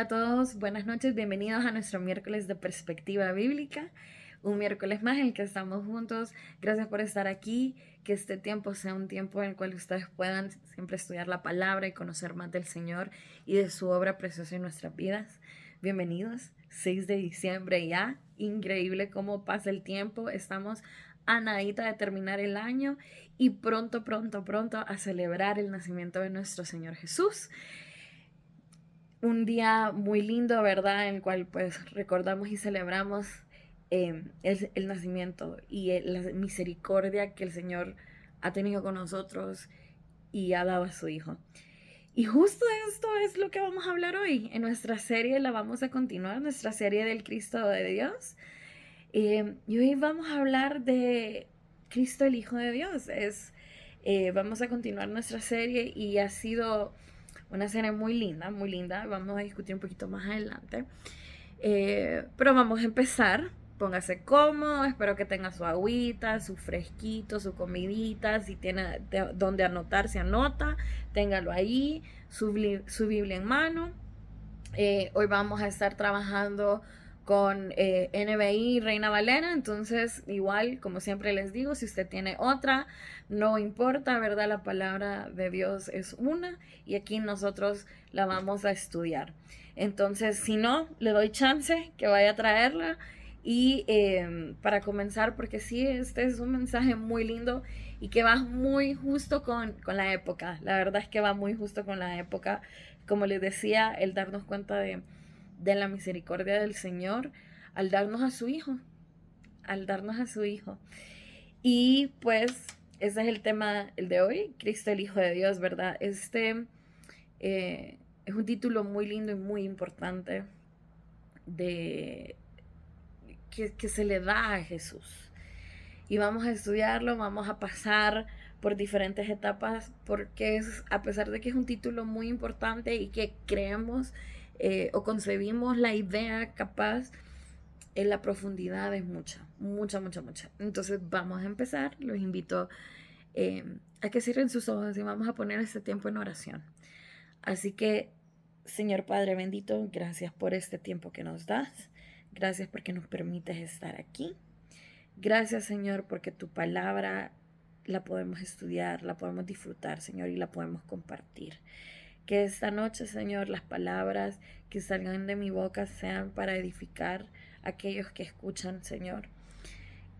Hola a todos, buenas noches, bienvenidos a nuestro miércoles de perspectiva bíblica, un miércoles más en el que estamos juntos. Gracias por estar aquí, que este tiempo sea un tiempo en el cual ustedes puedan siempre estudiar la palabra y conocer más del Señor y de su obra preciosa en nuestras vidas. Bienvenidos, 6 de diciembre ya, increíble cómo pasa el tiempo, estamos a nadita de terminar el año y pronto a celebrar el nacimiento de nuestro Señor Jesús. Un día muy lindo, ¿verdad? En el cual pues recordamos y celebramos el nacimiento y la misericordia que el Señor ha tenido con nosotros y ha dado a su Hijo. Y justo esto es lo que vamos a hablar hoy. En nuestra serie la vamos a continuar, nuestra serie del Cristo de Dios. Y hoy vamos a hablar de Cristo el Hijo de Dios. Vamos a continuar nuestra serie y ha sido una serie muy linda, muy linda. Vamos a discutir un poquito más adelante. Pero vamos a empezar. Póngase cómodo, espero que tenga su agüita, su fresquito, su comidita. Si tiene donde anotar, se anota. Téngalo ahí, su Biblia en mano. Hoy vamos a estar trabajando con NBI Reina Valera, entonces igual como siempre les digo, si usted tiene otra, no importa, ¿verdad? La palabra de Dios es una y aquí nosotros la vamos a estudiar. Entonces, si no, le doy chance que vaya a traerla y para comenzar, porque sí, este es un mensaje muy lindo y que va muy justo con la época. La verdad es que va muy justo con la época. Como les decía, el darnos cuenta de la misericordia del Señor al darnos a su Hijo, al darnos a su Hijo. Y pues ese es el tema el de hoy, Cristo el Hijo de Dios, ¿verdad? Es un título muy lindo y muy importante de que se le da a Jesús. Y vamos a estudiarlo, vamos a pasar por diferentes etapas, porque a pesar de que es un título muy importante y que creemos o concebimos la idea capaz, en la profundidad es mucha. Entonces vamos a empezar, los invito a que cierren sus ojos y vamos a poner este tiempo en oración. Así que, Señor Padre bendito, gracias por este tiempo que nos das, gracias porque nos permites estar aquí. Gracias, Señor, porque tu palabra la podemos estudiar, la podemos disfrutar, Señor, y la podemos compartir. Que esta noche, Señor, las palabras que salgan de mi boca sean para edificar a aquellos que escuchan, Señor.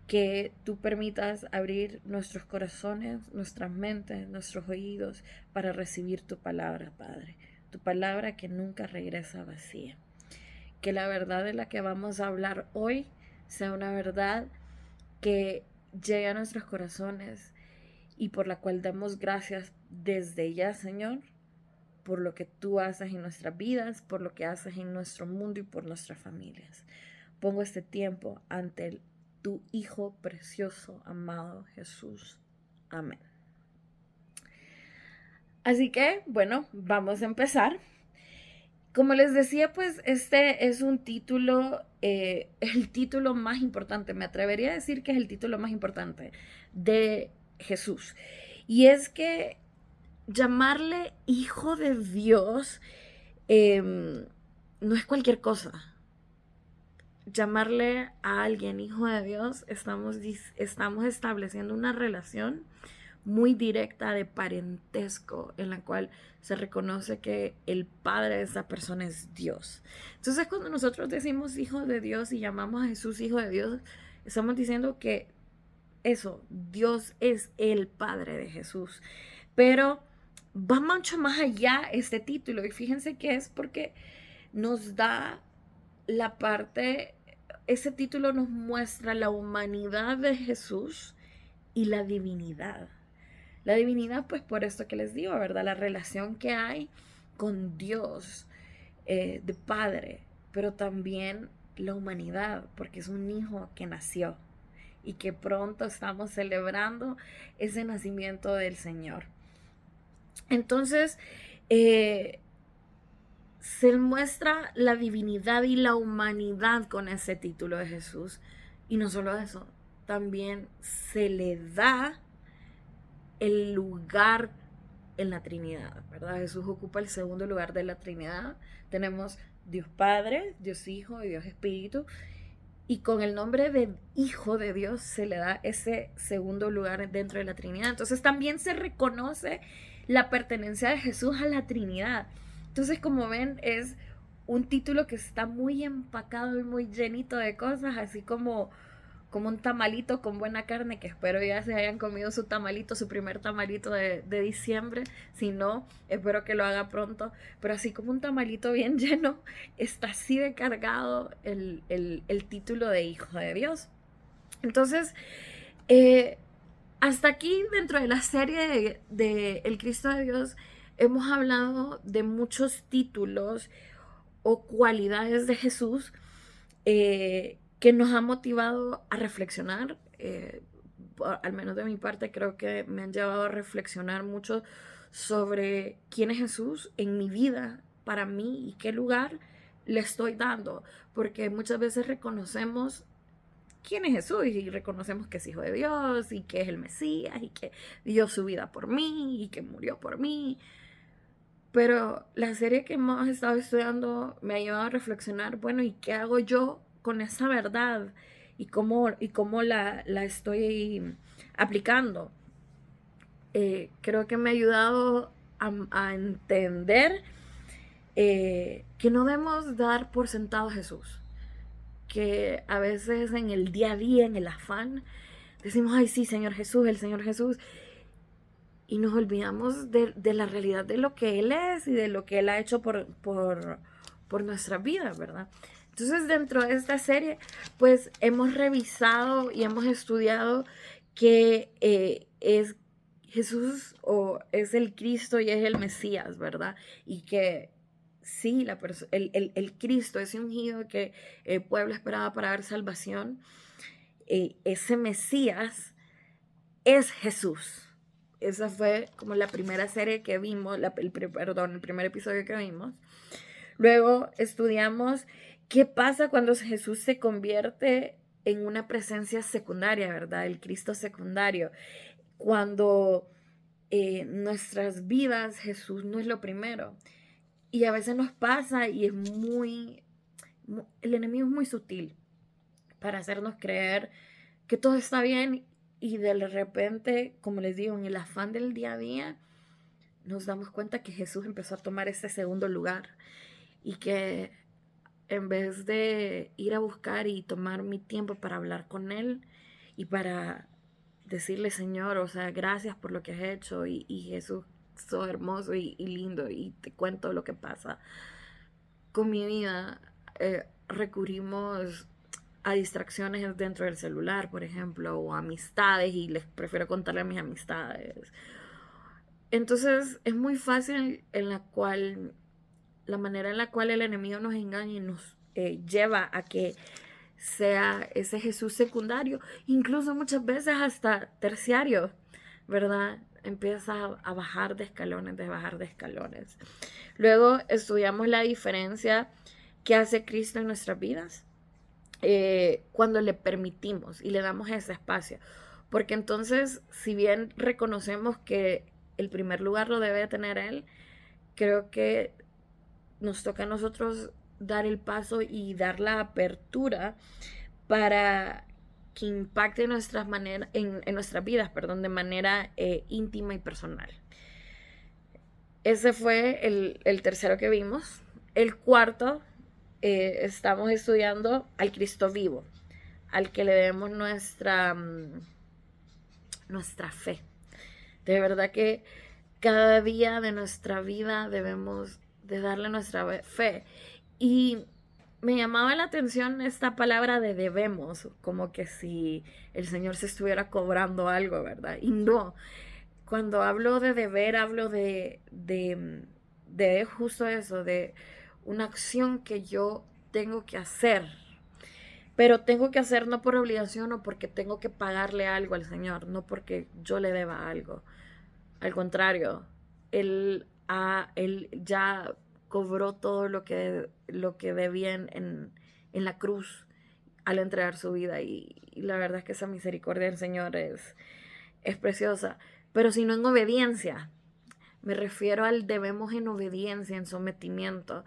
Que tú permitas abrir nuestros corazones, nuestras mentes, nuestros oídos para recibir tu palabra, Padre. Tu palabra que nunca regresa vacía. Que la verdad de la que vamos a hablar hoy sea una verdad que llegue a nuestros corazones y por la cual damos gracias desde ya, Señor, por lo que tú haces en nuestras vidas, por lo que haces en nuestro mundo y por nuestras familias. Pongo este tiempo ante tu Hijo precioso, amado Jesús. Amén. Así que, bueno, vamos a empezar. Como les decía, pues este es un título, el título más importante, me atrevería a decir que es el título más importante de Jesús. Y es que llamarle Hijo de Dios no es cualquier cosa. Llamarle a alguien Hijo de Dios, estamos estableciendo una relación muy directa de parentesco en la cual se reconoce que el padre de esa persona es Dios. Entonces cuando nosotros decimos Hijo de Dios y llamamos a Jesús Hijo de Dios, estamos diciendo que eso, Dios es el padre de Jesús. Pero va mucho más allá este título y fíjense que es porque nos da la parte, ese título nos muestra la humanidad de Jesús y la divinidad. La divinidad, pues por esto que les digo, ¿verdad? La relación que hay con Dios de Padre, pero también la humanidad, porque es un hijo que nació y que pronto estamos celebrando ese nacimiento del Señor. Entonces, se muestra la divinidad y la humanidad con ese título de Jesús. Y no solo eso, también se le da el lugar en la Trinidad, ¿verdad? Jesús ocupa el segundo lugar de la Trinidad. Tenemos Dios Padre, Dios Hijo y Dios Espíritu. Y con el nombre de Hijo de Dios se le da ese segundo lugar dentro de la Trinidad. Entonces también se reconoce la pertenencia de Jesús a la Trinidad. Entonces, como ven, es un título que está muy empacado y muy llenito de cosas, así como un tamalito con buena carne, que espero ya se hayan comido su tamalito, su primer tamalito de diciembre. Si no, espero que lo haga pronto. Pero así como un tamalito bien lleno, está así de cargado el título de Hijo de Dios. Entonces, hasta aquí dentro de la serie de El Cristo de Dios, hemos hablado de muchos títulos o cualidades de Jesús que nos ha motivado a reflexionar. Al menos de mi parte, creo que me han llevado a reflexionar mucho sobre quién es Jesús en mi vida, para mí, y qué lugar le estoy dando, porque muchas veces reconocemos quién es Jesús y reconocemos que es Hijo de Dios y que es el Mesías y que dio su vida por mí y que murió por mí. Pero la serie que hemos estado estudiando me ha llevado a reflexionar, bueno, ¿y qué hago yo con esa verdad? ¿Y cómo la estoy aplicando? Creo que me ha ayudado a entender que no debemos dar por sentado a Jesús. Que a veces en el día a día, en el afán, decimos, ay sí, Señor Jesús, el Señor Jesús. Y nos olvidamos de la realidad de lo que Él es y de lo que Él ha hecho por nuestra vida, ¿verdad? Entonces, dentro de esta serie, pues hemos revisado y hemos estudiado que es Jesús o es el Cristo y es el Mesías, ¿verdad? Y que sí, el Cristo, ese ungido que el pueblo esperaba para dar salvación, ese Mesías es Jesús. Esa fue como la primera serie que vimos, el primer episodio que vimos. Luego estudiamos qué pasa cuando Jesús se convierte en una presencia secundaria, ¿verdad? El Cristo secundario. Cuando nuestras vidas Jesús no es lo primero. Y a veces nos pasa y es el enemigo es muy sutil para hacernos creer que todo está bien y de repente, como les digo, en el afán del día a día, nos damos cuenta que Jesús empezó a tomar ese segundo lugar y que en vez de ir a buscar y tomar mi tiempo para hablar con Él y para decirle, Señor, o sea, gracias por lo que has hecho y Jesús, sos hermoso y lindo y te cuento lo que pasa con mi vida, recurrimos a distracciones dentro del celular, por ejemplo, o amistades, y les prefiero contarle a mis amistades. Entonces es muy fácil la manera en la cual el enemigo nos engaña y nos lleva a que sea ese Jesús secundario, incluso muchas veces hasta terciario, ¿verdad? Empieza a bajar de escalones. Luego estudiamos la diferencia que hace Cristo en nuestras vidas cuando le permitimos y le damos ese espacio. Porque entonces, si bien reconocemos que el primer lugar lo debe tener Él, creo que nos toca a nosotros dar el paso y dar la apertura para que impacte en nuestras vidas, de manera íntima y personal. Ese fue el tercero que vimos. El cuarto, estamos estudiando al Cristo vivo, al que le debemos nuestra fe. De verdad que cada día de nuestra vida debemos de darle nuestra fe. Y me llamaba la atención esta palabra de debemos, como que si el Señor se estuviera cobrando algo, ¿verdad? Y no, cuando hablo de deber, hablo de justo eso, de una acción que yo tengo que hacer, pero tengo que hacer no por obligación o porque tengo que pagarle algo al Señor, no porque yo le deba algo. Al contrario, Él ya cobró todo lo que debía en la cruz al entregar su vida, y la verdad es que esa misericordia del Señor es preciosa, pero si no en obediencia. Me refiero al debemos en obediencia, en sometimiento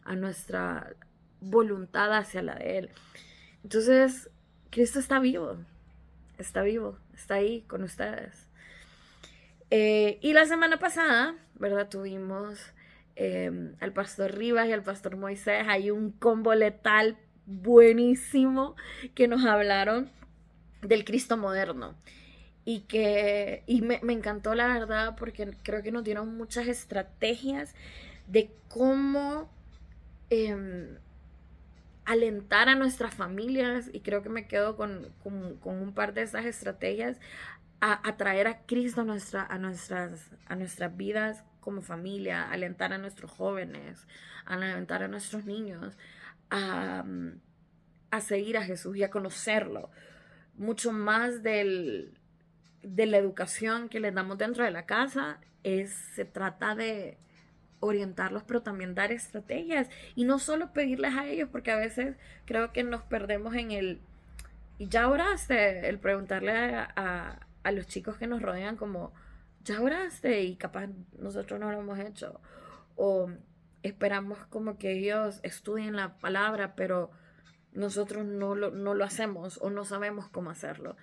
a nuestra voluntad hacia la de Él. Entonces, Cristo está vivo, está ahí con ustedes. Y la semana pasada, ¿verdad? Tuvimos al pastor Rivas y al pastor Moisés. Hay un combo letal buenísimo que nos hablaron del Cristo moderno. Y me encantó, la verdad, porque creo que nos dieron muchas estrategias de cómo alentar a nuestras familias, y creo que me quedo con un par de esas estrategias, a traer a Cristo a nuestras vidas como familia, alentar a nuestros jóvenes, alentar a nuestros niños, a, a seguir a Jesús y a conocerlo. Mucho más de la educación que les damos dentro de la casa, se trata de orientarlos, pero también dar estrategias y no solo pedirles a ellos, porque a veces creo que nos perdemos en el y ya oraste, el preguntarle a los chicos que nos rodean como ya oraste, y capaz nosotros no lo hemos hecho, o esperamos como que ellos estudien la palabra, pero nosotros no lo hacemos o no sabemos cómo hacerlo.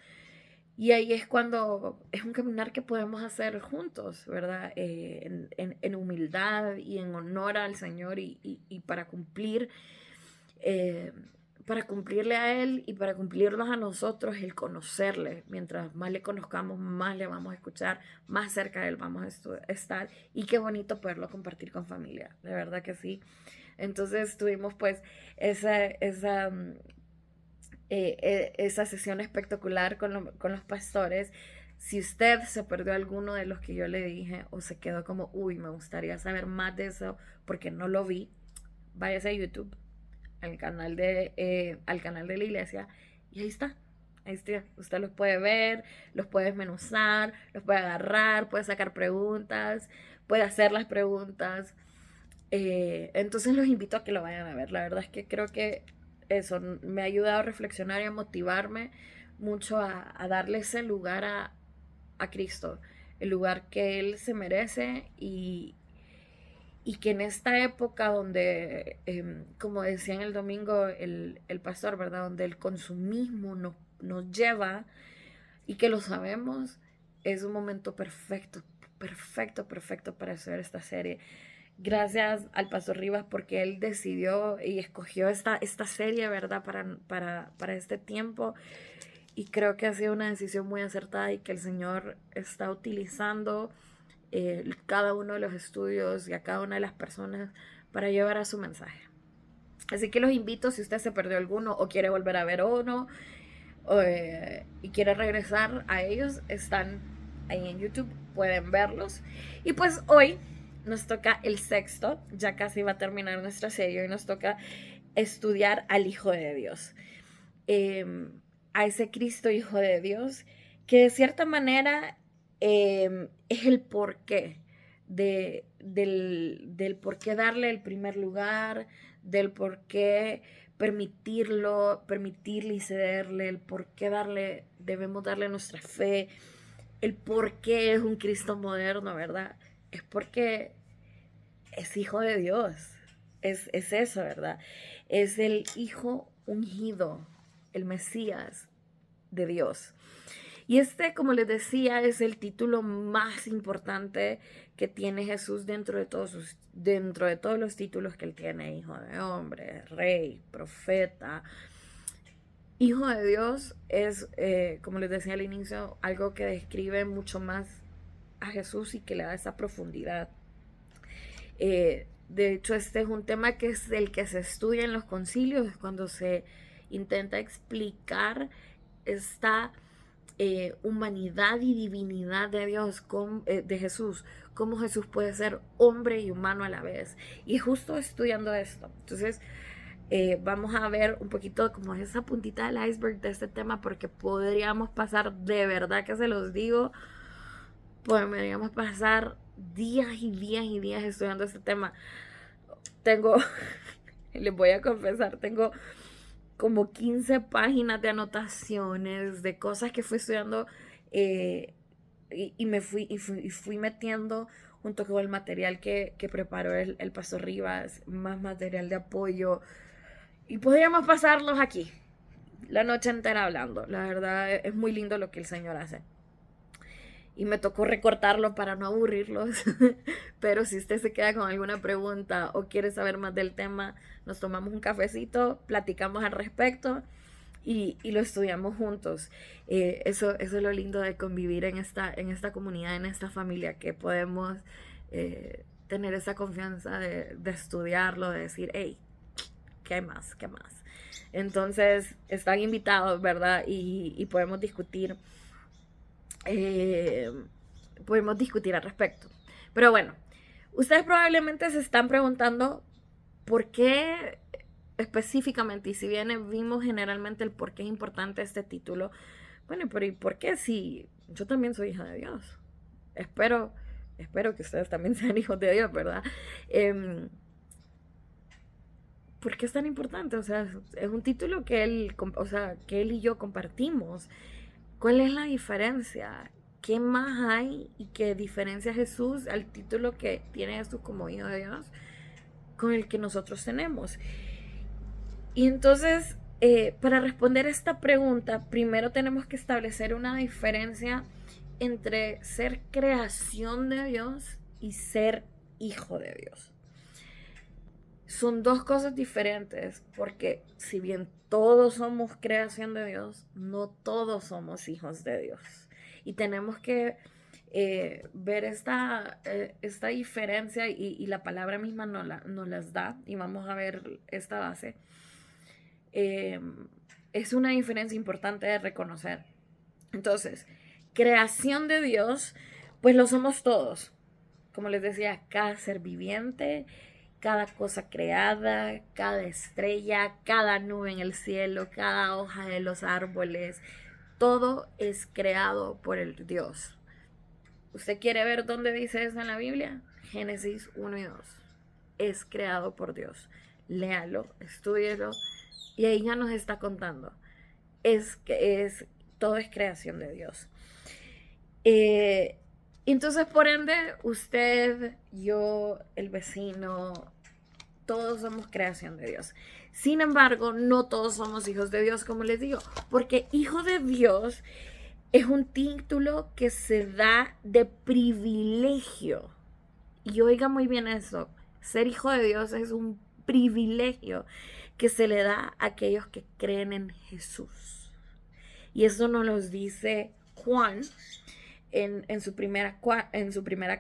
Y ahí es cuando es un caminar que podemos hacer juntos, ¿verdad? En humildad y en honor al Señor, y para cumplirle a Él y para cumplirnos a nosotros, el conocerle. Mientras más le conozcamos, más le vamos a escuchar, más cerca de Él vamos a estar. Y qué bonito poderlo compartir con familia, de verdad que sí. Entonces tuvimos pues esa sesión espectacular con los pastores. Si usted se perdió alguno de los que yo le dije o se quedó como, uy, me gustaría saber más de eso porque no lo vi, váyase a YouTube, al canal de la iglesia, y ahí está. Ahí está. Usted los puede ver, los puede desmenuzar, los puede agarrar, puede sacar preguntas, puede hacer las preguntas. Entonces los invito a que lo vayan a ver. La verdad es que creo que eso me ha ayudado a reflexionar y a motivarme mucho a darle ese lugar a Cristo, el lugar que Él se merece, y que en esta época donde, como decía en el domingo el pastor, ¿verdad? Donde el consumismo nos lleva, y que lo sabemos, es un momento perfecto, perfecto, perfecto para hacer esta serie. Gracias al pastor Rivas porque él decidió y escogió esta serie, ¿verdad? Para este tiempo, y creo que ha sido una decisión muy acertada, y que el Señor está utilizando cada uno de los estudios y a cada una de las personas para llevar a su mensaje. Así que los invito, si usted se perdió alguno o quiere volver a ver uno, y quiere regresar a ellos, están ahí en YouTube, pueden verlos. Y pues hoy nos toca el sexto, ya casi va a terminar nuestra serie, y nos toca estudiar al Hijo de Dios, a ese Cristo Hijo de Dios, que de cierta manera es el porqué del por qué darle el primer lugar, del por qué permitirle y cederle, el por qué debemos darle nuestra fe, el por qué es un Cristo moderno, ¿verdad? Es porque es hijo de Dios, es eso, ¿verdad? Es el Hijo ungido, el Mesías de Dios. Y como les decía, es el título más importante que tiene Jesús dentro de todos los títulos que él tiene: Hijo de hombre, Rey, Profeta. Hijo de Dios es, como les decía al inicio, algo que describe mucho más a Jesús y que le da esa profundidad. De hecho, este es un tema que es el que se estudia en los concilios, cuando se intenta explicar esta humanidad y divinidad de Dios, de Jesús, cómo Jesús puede ser hombre y humano a la vez. Y justo estudiando esto, entonces vamos a ver un poquito como esa puntita del iceberg de este tema, porque podríamos pasar, de verdad que se los digo, podríamos pasar días y días y días estudiando este tema. Les voy a confesar, tengo como 15 páginas de anotaciones, de cosas que fui estudiando, y fui metiendo junto con el material que preparó el Pastor Rivas, más material de apoyo. Y podríamos pasarlos aquí la noche entera hablando. La verdad es muy lindo lo que el Señor hace. Y me tocó recortarlo para no aburrirlos. Pero si usted se queda con alguna pregunta o quiere saber más del tema, nos tomamos un cafecito, platicamos al respecto y lo estudiamos juntos. Eso es lo lindo de convivir en esta comunidad, en esta familia, que podemos tener esa confianza de estudiarlo, de decir, hey, ¿qué más? ¿Qué más? Entonces, están invitados, ¿verdad? Y podemos discutir. Podemos discutir al respecto. Pero bueno, ustedes probablemente se están preguntando por qué específicamente, y si bien vimos generalmente el por qué es importante este título, bueno, pero ¿y por qué si yo también soy hija de Dios? Espero que ustedes también sean hijos de Dios, ¿verdad? ¿Por qué es tan importante? O sea, es un título que él y yo compartimos. ¿Cuál es la diferencia? ¿Qué más hay y qué diferencia Jesús al título que tiene Jesús como hijo de Dios con el que nosotros tenemos? Y entonces, para responder esta pregunta, primero tenemos que establecer una diferencia entre ser creación de Dios y ser hijo de Dios. Son dos cosas diferentes, porque si bien todos somos creación de Dios, no todos somos hijos de Dios. Y tenemos que ver esta diferencia, y la palabra misma nos las da, y vamos a ver esta base. Es una diferencia importante de reconocer. Entonces, creación de Dios, pues lo somos todos. Como les decía, cada ser viviente, cada cosa creada, cada estrella, cada nube en el cielo, cada hoja de los árboles, todo es creado por el Dios. ¿Usted quiere ver dónde dice eso en la Biblia? Génesis 1 y 2. Es creado por Dios. Léalo, estúdielo, y ahí ya nos está contando. Todo es creación de Dios. Entonces, por ende, usted, yo, el vecino, todos somos creación de Dios. Sin embargo, no todos somos hijos de Dios, como les digo, porque hijo de Dios es un título que se da de privilegio. Y oiga muy bien eso, ser hijo de Dios es un privilegio que se le da a aquellos que creen en Jesús. Y eso nos lo dice Juan en su primera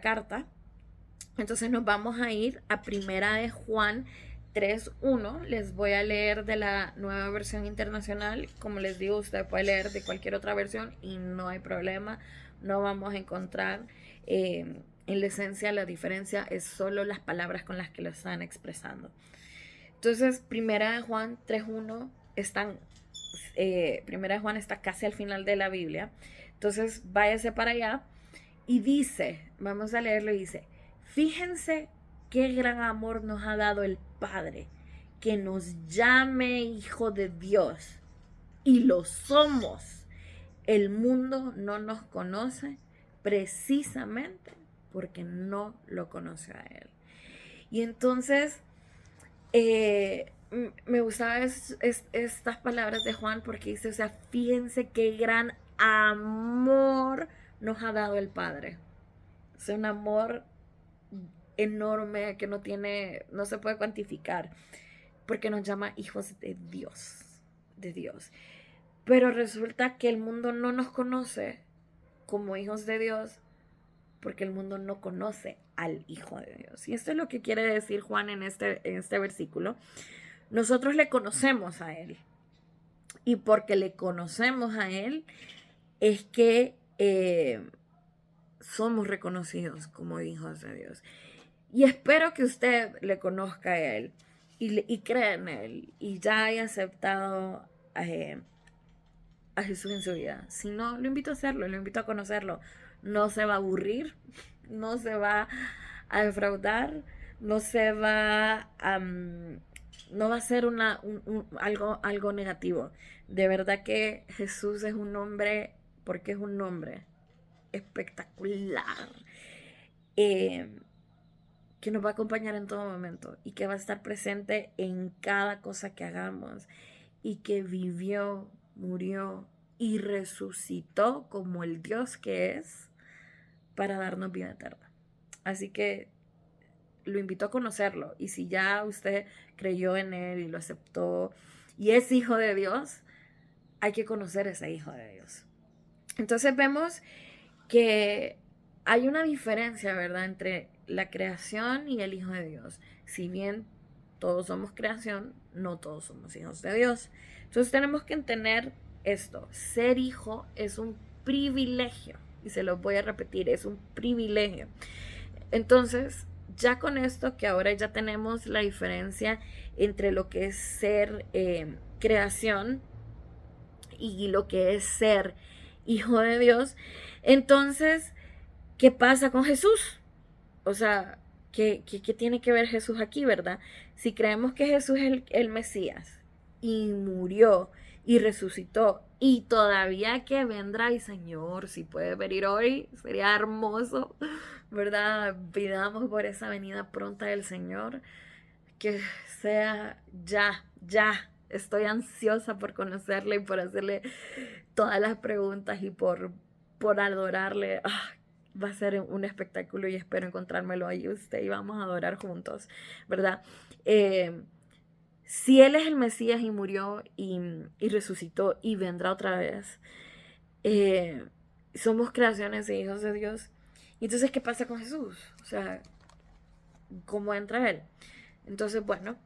carta. Entonces nos vamos a ir a primera de Juan 3:1. Les voy a leer de la Nueva Versión Internacional. Como les digo, usted puede leer de cualquier otra versión y no hay problema. No vamos a encontrar en la esencia la diferencia, es solo las palabras con las que lo están expresando. Entonces, primera de Juan 3:1 primera de Juan está casi al final de la Biblia. Entonces, váyase para allá y dice, vamos a leerlo, y dice: fíjense qué gran amor nos ha dado el Padre, que nos llame hijo de Dios, y lo somos. El mundo no nos conoce precisamente porque no lo conoce a Él. Y entonces me gustaban estas palabras de Juan, porque dice, o sea, fíjense qué gran amor nos ha dado el Padre. Es un amor enorme que no se puede cuantificar, porque nos llama hijos de Dios. Pero resulta que el mundo no nos conoce como hijos de Dios, porque el mundo no conoce al Hijo de Dios. Y esto es lo que quiere decir Juan en este versículo. Nosotros le conocemos a Él, y porque le conocemos a Él es que somos reconocidos como hijos de Dios. Y espero que usted le conozca a Él y crea en Él y ya haya aceptado a Jesús en su vida. Si no, lo invito a hacerlo, lo invito a conocerlo. No se va a aburrir, no se va a defraudar, no va a ser algo negativo. De verdad que Jesús es un hombre, porque es un hombre espectacular. eh, que nos va a acompañar en todo momento y que va a estar presente en cada cosa que hagamos y que vivió, murió y resucitó como el Dios que es para darnos vida eterna. Así que lo invito a conocerlo, y si ya usted creyó en él y lo aceptó y es hijo de Dios, hay que conocer ese hijo de Dios. Entonces vemos que hay una diferencia, ¿verdad?, entre la creación y el hijo de Dios. Si bien todos somos creación, no todos somos hijos de Dios. Entonces tenemos que entender esto: ser hijo es un privilegio, y se lo voy a repetir, es un privilegio. Entonces, ya con esto, que ahora ya tenemos la diferencia entre lo que es ser creación y lo que es ser hijo de Dios, entonces, ¿qué pasa con Jesús? O sea, ¿qué tiene que ver Jesús aquí, verdad? Si creemos que Jesús es el Mesías y murió y resucitó y todavía que vendrá, y Señor, si puede venir hoy, sería hermoso, ¿verdad? Pidamos por esa venida pronta del Señor, que sea ya, ya. Estoy ansiosa por conocerle y por hacerle todas las preguntas y por adorarle. Va a ser un espectáculo y espero encontrármelo ahí usted y vamos a adorar juntos, ¿verdad? Si Él es el Mesías y murió y resucitó y vendrá otra vez, somos creaciones e hijos de Dios. Y entonces, ¿qué pasa con Jesús? O sea, ¿cómo entra Él? Entonces, bueno,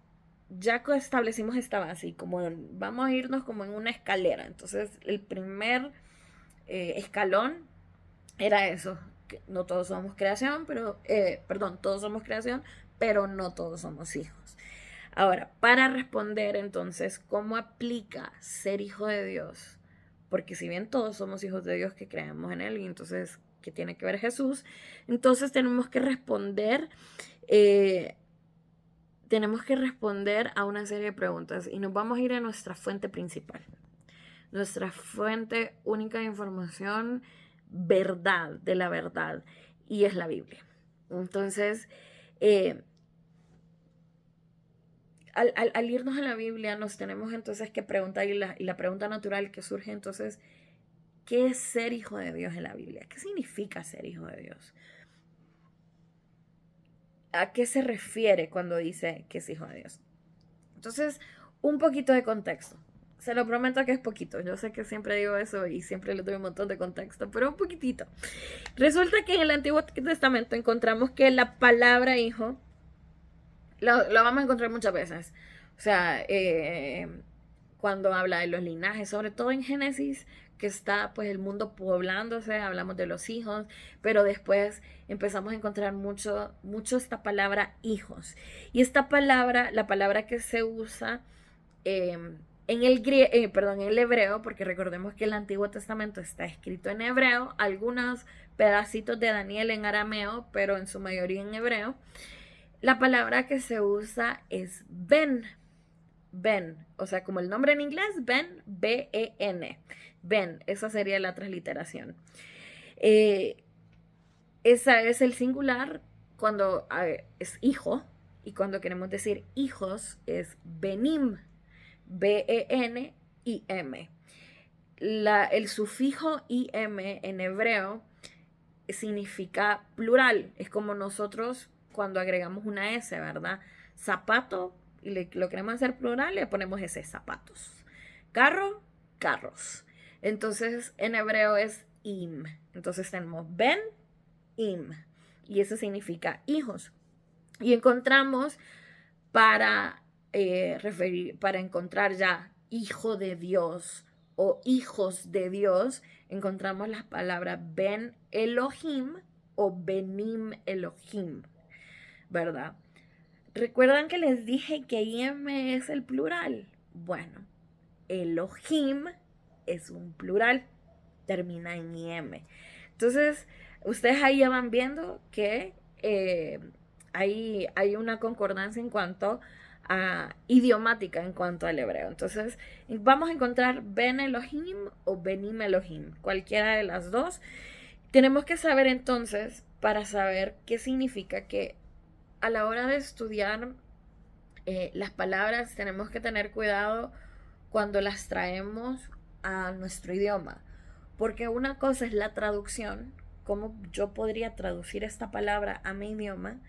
ya que establecimos esta base y como vamos a irnos como en una escalera, entonces el primer escalón era eso: que no todos somos creación, todos somos creación, pero no todos somos hijos. Ahora, para responder entonces, ¿cómo aplica ser hijo de Dios? Porque si bien todos somos hijos de Dios que creemos en Él, y entonces, ¿qué tiene que ver Jesús? Entonces tenemos que responder a una serie de preguntas, y nos vamos a ir a nuestra fuente principal, nuestra fuente única de información, verdad, de la verdad, y es la Biblia. Entonces, al irnos a la Biblia, nos tenemos entonces que preguntar, y la pregunta natural que surge entonces: ¿qué es ser hijo de Dios en la Biblia? ¿Qué significa ser hijo de Dios? ¿A qué se refiere cuando dice que es hijo de Dios? Entonces, un poquito de contexto. Se lo prometo que es poquito. Yo sé que siempre digo eso y siempre le doy un montón de contexto, pero un poquitito. Resulta que en el Antiguo Testamento encontramos que la palabra hijo lo vamos a encontrar muchas veces. O sea, cuando habla de los linajes, sobre todo en Génesis, que está pues el mundo poblándose, hablamos de los hijos, pero después empezamos a encontrar mucho esta palabra hijos. Y esta palabra, la palabra que se usa en el hebreo, porque recordemos que el Antiguo Testamento está escrito en hebreo, algunos pedacitos de Daniel en arameo, pero en su mayoría en hebreo. La palabra que se usa es ben. Ben, o sea, como el nombre en inglés, Ben, B-E-N. Ben, esa sería la transliteración. Esa es el singular cuando es hijo, y cuando queremos decir hijos es benim, B-E-N-I-M. El sufijo im en hebreo significa plural. Es como nosotros cuando agregamos una S, ¿verdad? Zapato, y lo queremos hacer plural, le ponemos S, zapatos. Carro, carros. Entonces, en hebreo es im. Entonces tenemos ben, im. Y eso significa hijos. Y encontramos para encontrar ya hijo de Dios o hijos de Dios, encontramos las palabras Ben Elohim o Benim Elohim, ¿verdad? ¿Recuerdan que les dije que IM es el plural? Bueno, Elohim es un plural, termina en IM. Entonces, ustedes ahí ya van viendo que hay una concordancia en cuanto a idiomática, en cuanto al hebreo. Entonces, vamos a encontrar Ben Elohim o Benim Elohim, cualquiera de las dos. Tenemos que saber entonces para saber qué significa que a la hora de estudiar las palabras tenemos que tener cuidado cuando las traemos a nuestro idioma. Porque una cosa es la traducción, cómo yo podría traducir esta palabra a mi idioma,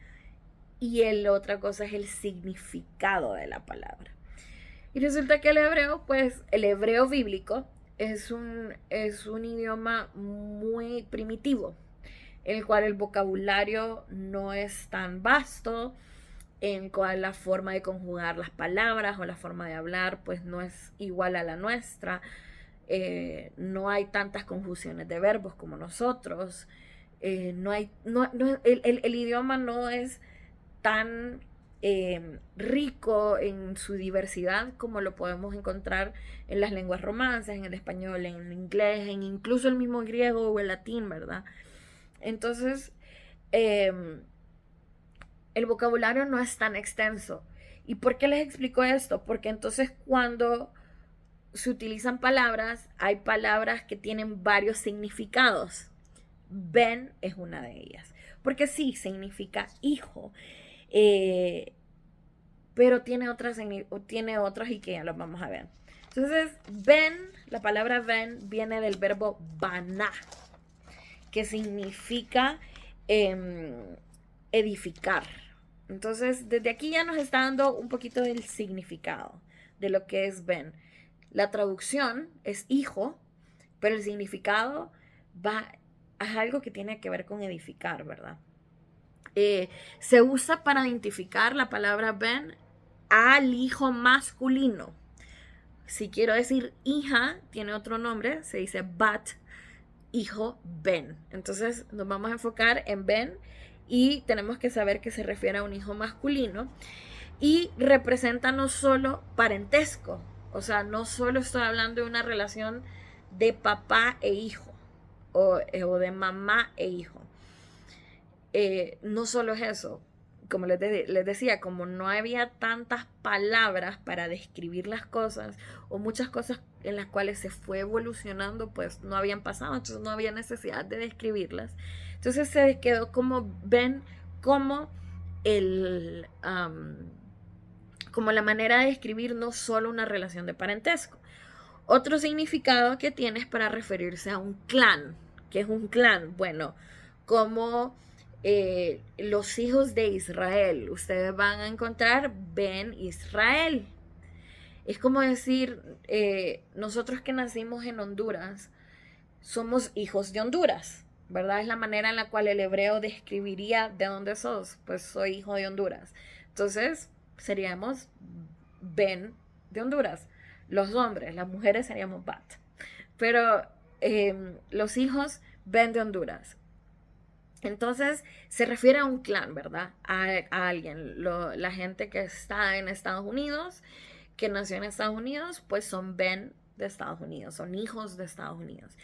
y otra cosa es el significado de la palabra. Y resulta que el hebreo, pues el hebreo bíblico es un idioma muy primitivo, el cual el vocabulario no es tan vasto, en cual la forma de conjugar las palabras o la forma de hablar pues no es igual a la nuestra. No hay tantas conjunciones de verbos como nosotros. El idioma no es tan rico en su diversidad como lo podemos encontrar en las lenguas romances, en el español, en el inglés, en incluso el mismo griego o el latín, ¿verdad? Entonces, el vocabulario no es tan extenso. ¿Y por qué les explico esto? Porque entonces cuando se utilizan palabras, hay palabras que tienen varios significados. Ben es una de ellas. Porque sí, significa hijo. Pero tiene otros y que ya los vamos a ver. Entonces, ben, la palabra ben viene del verbo baná, que significa edificar. Entonces, desde aquí ya nos está dando un poquito del significado de lo que es ben. La traducción es hijo, pero el significado es algo que tiene que ver con edificar, ¿verdad? Se usa para identificar la palabra ben al hijo masculino. Si quiero decir hija, tiene otro nombre, se dice bat, hijo ben. Entonces nos vamos a enfocar en ben y tenemos que saber que se refiere a un hijo masculino y representa no solo parentesco, o sea, no solo estoy hablando de una relación de papá e hijo o de mamá e hijo. No solo es eso, como les decía, como no había tantas palabras para describir las cosas o muchas cosas en las cuales se fue evolucionando, pues no habían pasado, entonces no había necesidad de describirlas. Entonces se quedó como, ven, como como la manera de describir no solo una relación de parentesco. Otro significado que tiene es para referirse a un clan. ¿Qué es un clan? Bueno, como los hijos de Israel. Ustedes van a encontrar Ben Israel. Es como decir, nosotros que nacimos en Honduras, somos hijos de Honduras, ¿verdad? Es la manera en la cual el hebreo describiría de dónde sos. Pues soy hijo de Honduras. Entonces, seríamos Ben de Honduras. Los hombres, las mujeres seríamos Bat. Pero los hijos Ben de Honduras. Entonces se refiere a un clan, ¿verdad? A alguien. La gente que está en Estados Unidos, que nació en Estados Unidos, pues son Ben de Estados Unidos, son hijos de Estados Unidos.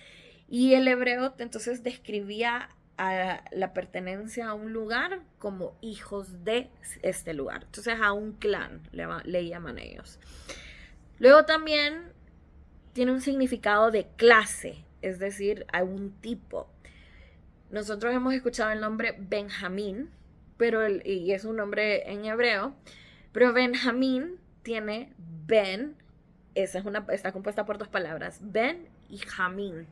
Y el hebreo entonces describía a la pertenencia a un lugar como hijos de este lugar. Entonces a un clan le llaman ellos. Luego también tiene un significado de clase, es decir, a un tipo. Nosotros hemos escuchado el nombre Benjamín, y es un nombre en hebreo, pero Benjamín tiene Ben, está compuesta por dos palabras, Ben y Jamín.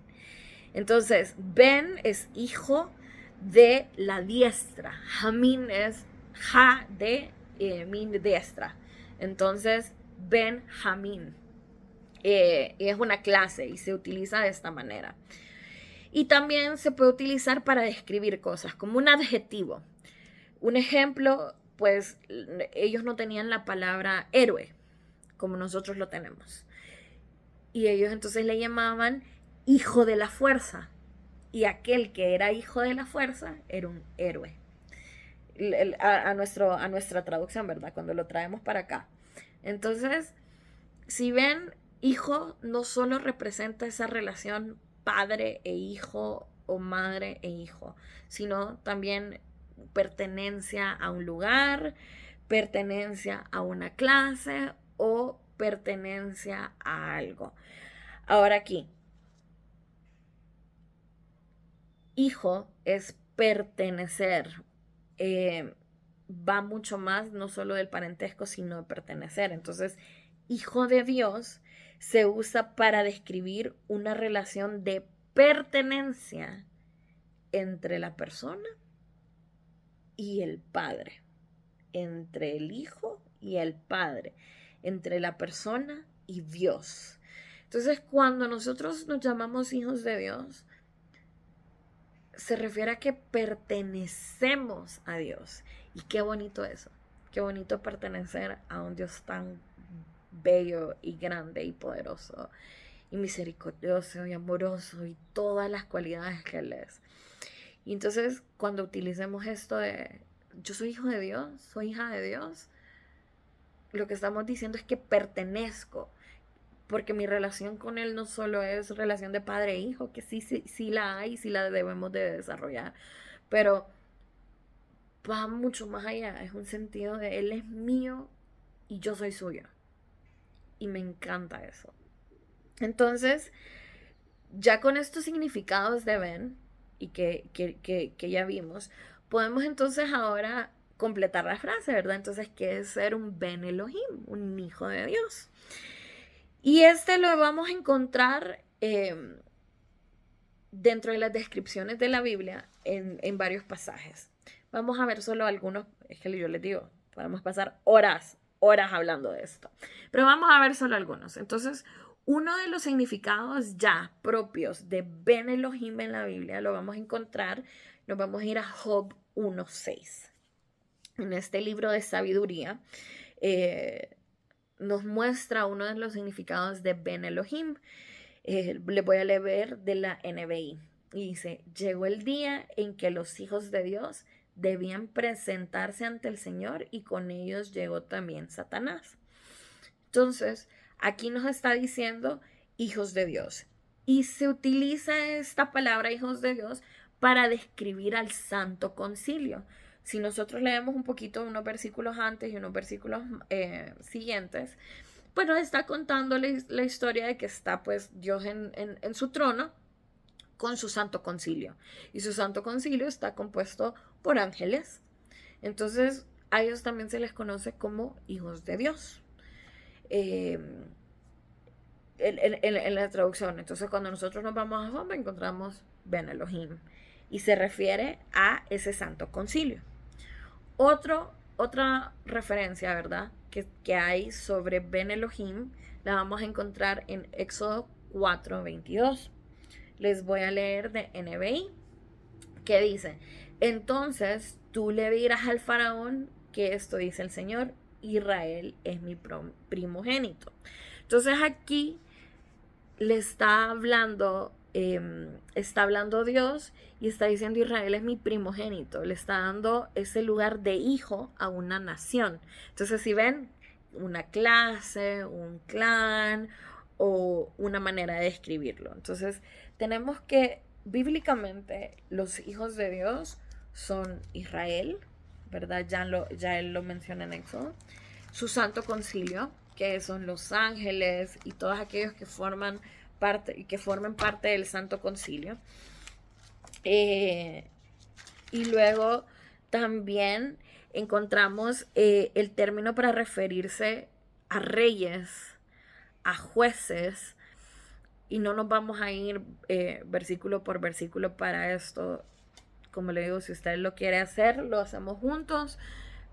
Entonces, Ben es hijo de la diestra, Jamín es ja de min diestra. Entonces, Benjamín es una clase y se utiliza de esta manera. Y también se puede utilizar para describir cosas, como un adjetivo. Un ejemplo, pues ellos no tenían la palabra héroe, como nosotros lo tenemos. Y ellos entonces le llamaban hijo de la fuerza. Y aquel que era hijo de la fuerza era un héroe. A nuestra traducción, ¿verdad? Cuando lo traemos para acá. Entonces, si ven, hijo no solo representa esa relación padre e hijo o madre e hijo, sino también pertenencia a un lugar, pertenencia a una clase o pertenencia a algo. Ahora aquí, hijo es pertenecer va mucho más, no solo del parentesco, sino de pertenecer. Entonces, hijo de Dios se usa para describir una relación de pertenencia entre la persona y el Padre, entre el Hijo y el Padre, entre la persona y Dios. Entonces, cuando nosotros nos llamamos hijos de Dios, se refiere a que pertenecemos a Dios. Y qué bonito eso. Qué bonito pertenecer a un Dios tan bello y grande y poderoso y misericordioso y amoroso y todas las cualidades que Él es. Y entonces, cuando utilicemos esto de yo soy hijo de Dios, soy hija de Dios, lo que estamos diciendo es que pertenezco, porque mi relación con Él no solo es relación de padre e hijo, que sí la hay, sí la debemos de desarrollar, pero va mucho más allá, es un sentido de Él es mío y yo soy suyo. Y me encanta eso. Entonces, ya con estos significados de Ben y que ya vimos, podemos entonces ahora completar la frase, ¿verdad? Entonces, ¿qué es ser un Ben Elohim? Un hijo de Dios. Y este lo vamos a encontrar dentro de las descripciones de la Biblia en varios pasajes. Vamos a ver solo algunos, es que yo les digo, podemos pasar horas hablando de esto, pero vamos a ver solo algunos. Entonces, uno de los significados ya propios de Ben Elohim en la Biblia lo vamos a encontrar, nos vamos a ir a Job 1:6. En este libro de sabiduría nos muestra uno de los significados de Ben Elohim. Le voy a leer de la NBI. Y dice, llegó el día en que los hijos de Dios debían presentarse ante el Señor y con ellos llegó también Satanás. Entonces, aquí nos está diciendo hijos de Dios. Y se utiliza esta palabra hijos de Dios para describir al Santo Concilio. Si nosotros leemos un poquito unos versículos antes y unos versículos siguientes, pues nos está contando la historia de que está pues Dios en su trono con su Santo Concilio. Y su Santo Concilio está compuesto por ángeles. Entonces a ellos también se les conoce como hijos de Dios. En la traducción. Entonces cuando nosotros nos vamos a Job encontramos Ben Elohim. Y se refiere a ese Santo Concilio. Otra referencia, ¿verdad? Que hay sobre Ben Elohim la vamos a encontrar en Éxodo 4:22. Les voy a leer de NBI, que dice, entonces tú le dirás al faraón que esto dice el Señor, Israel es mi primogénito. Entonces aquí le está hablando Dios y está diciendo Israel es mi primogénito, le está dando ese lugar de hijo a una nación. Entonces si ven una clase, un clan o una manera de describirlo. Entonces tenemos que bíblicamente los hijos de Dios son Israel, ¿verdad? Ya él lo menciona en Éxodo, su Santo Concilio, que son los ángeles y todos aquellos que formen parte del Santo Concilio. Y luego también encontramos el término para referirse a reyes, a jueces, y no nos vamos a ir versículo por versículo para esto. Como le digo, si usted lo quiere hacer, lo hacemos juntos,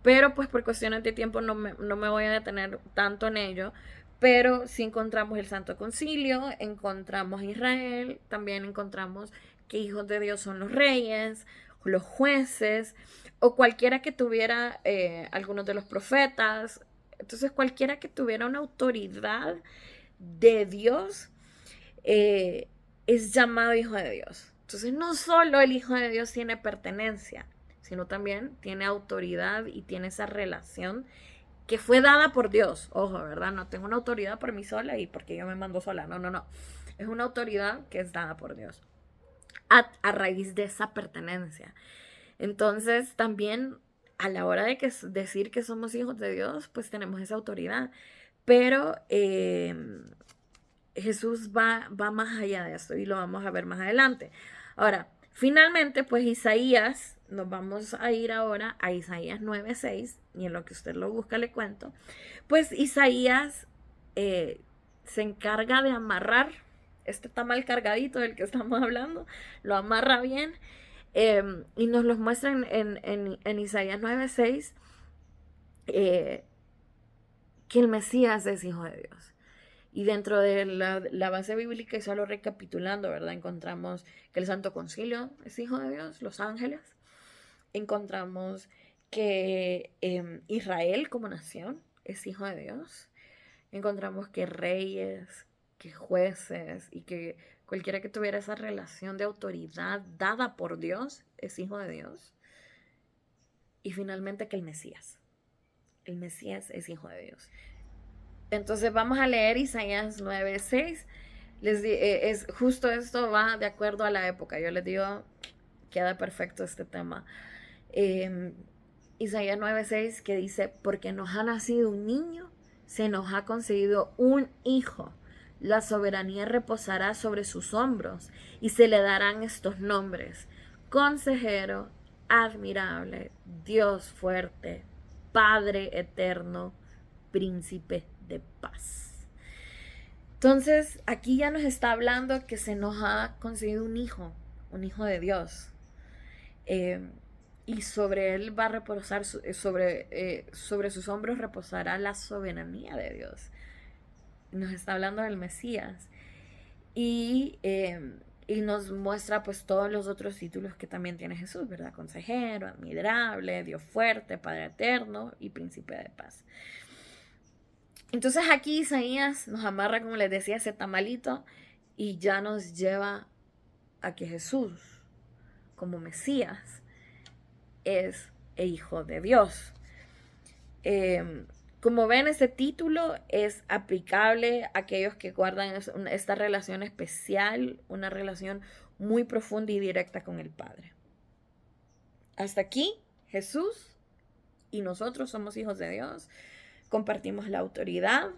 pero pues por cuestiones de tiempo no me voy a detener tanto en ello. Pero si encontramos el Santo Concilio, encontramos Israel, también encontramos que hijos de Dios son los reyes, los jueces, o cualquiera que tuviera algunos de los profetas. Entonces cualquiera que tuviera una autoridad de Dios es llamado hijo de Dios. Entonces no solo el hijo de Dios tiene pertenencia, sino también tiene autoridad y tiene esa relación que fue dada por Dios. Ojo, ¿verdad? No tengo una autoridad por mí sola y porque yo me mando sola. No. Es una autoridad que es dada por Dios a raíz de esa pertenencia. Entonces también a la hora de decir que somos hijos de Dios, pues tenemos esa autoridad. Pero Jesús va más allá de esto y lo vamos a ver más adelante. Ahora, Finalmente, pues Isaías, nos vamos a ir ahora a Isaías 9:6, y en lo que usted lo busca le cuento, pues Isaías se encarga de amarrar este tamal cargadito del que estamos hablando, lo amarra bien, y nos los muestra en Isaías 9:6, que el Mesías es hijo de Dios. Y dentro de la base bíblica, y solo recapitulando, ¿verdad? Encontramos que el Santo Concilio es hijo de Dios, los ángeles. Encontramos que Israel como nación es hijo de Dios. Encontramos que reyes, que jueces y que cualquiera que tuviera esa relación de autoridad dada por Dios es hijo de Dios. Y finalmente que el Mesías es hijo de Dios. Entonces vamos a leer Isaías 9:6. Es justo esto, va de acuerdo a la época. Yo les digo, queda perfecto este tema. Isaías 9:6, que dice: porque nos ha nacido un niño, se nos ha concedido un hijo. La soberanía reposará sobre sus hombros y se le darán estos nombres: Consejero, admirable, Dios fuerte, Padre eterno, Príncipe de paz. Entonces, aquí ya nos está hablando que se nos ha concedido un hijo de Dios. Y sobre él va a reposar, sobre sus hombros reposará la soberanía de Dios. Nos está hablando del Mesías. Y nos muestra pues todos los otros títulos que también tiene Jesús, ¿verdad? Consejero, admirable, Dios fuerte, Padre eterno y Príncipe de paz. Entonces aquí Isaías nos amarra, como les decía, ese tamalito y ya nos lleva a que Jesús, como Mesías, es el Hijo de Dios. Como ven, este título es aplicable a aquellos que guardan esta relación especial, una relación muy profunda y directa con el Padre. Hasta aquí, Jesús y nosotros somos hijos de Dios. Compartimos la autoridad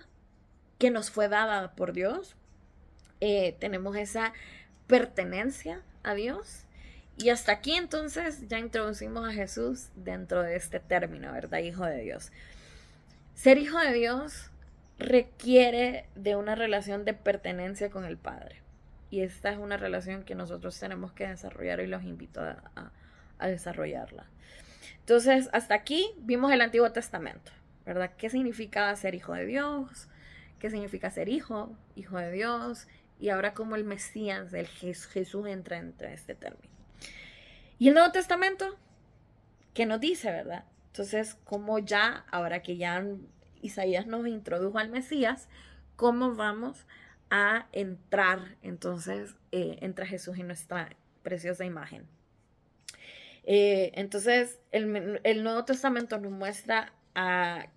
que nos fue dada por Dios. Tenemos esa pertenencia a Dios. Y hasta aquí entonces ya introducimos a Jesús dentro de este término, ¿verdad? Hijo de Dios. Ser hijo de Dios requiere de una relación de pertenencia con el Padre. Y esta es una relación que nosotros tenemos que desarrollar y los invito a desarrollarla. Entonces, hasta aquí vimos el Antiguo Testamento, ¿verdad? ¿Qué significa ser hijo de Dios? ¿Qué significa ser hijo de Dios? Y ahora cómo el Mesías, el Jesús, entra entre este término. Y el Nuevo Testamento, ¿qué nos dice, verdad? Entonces, como ya, ahora que ya Isaías nos introdujo al Mesías, ¿cómo vamos a entrar entonces entre Jesús y nuestra preciosa imagen? Entonces, el Nuevo Testamento nos muestra al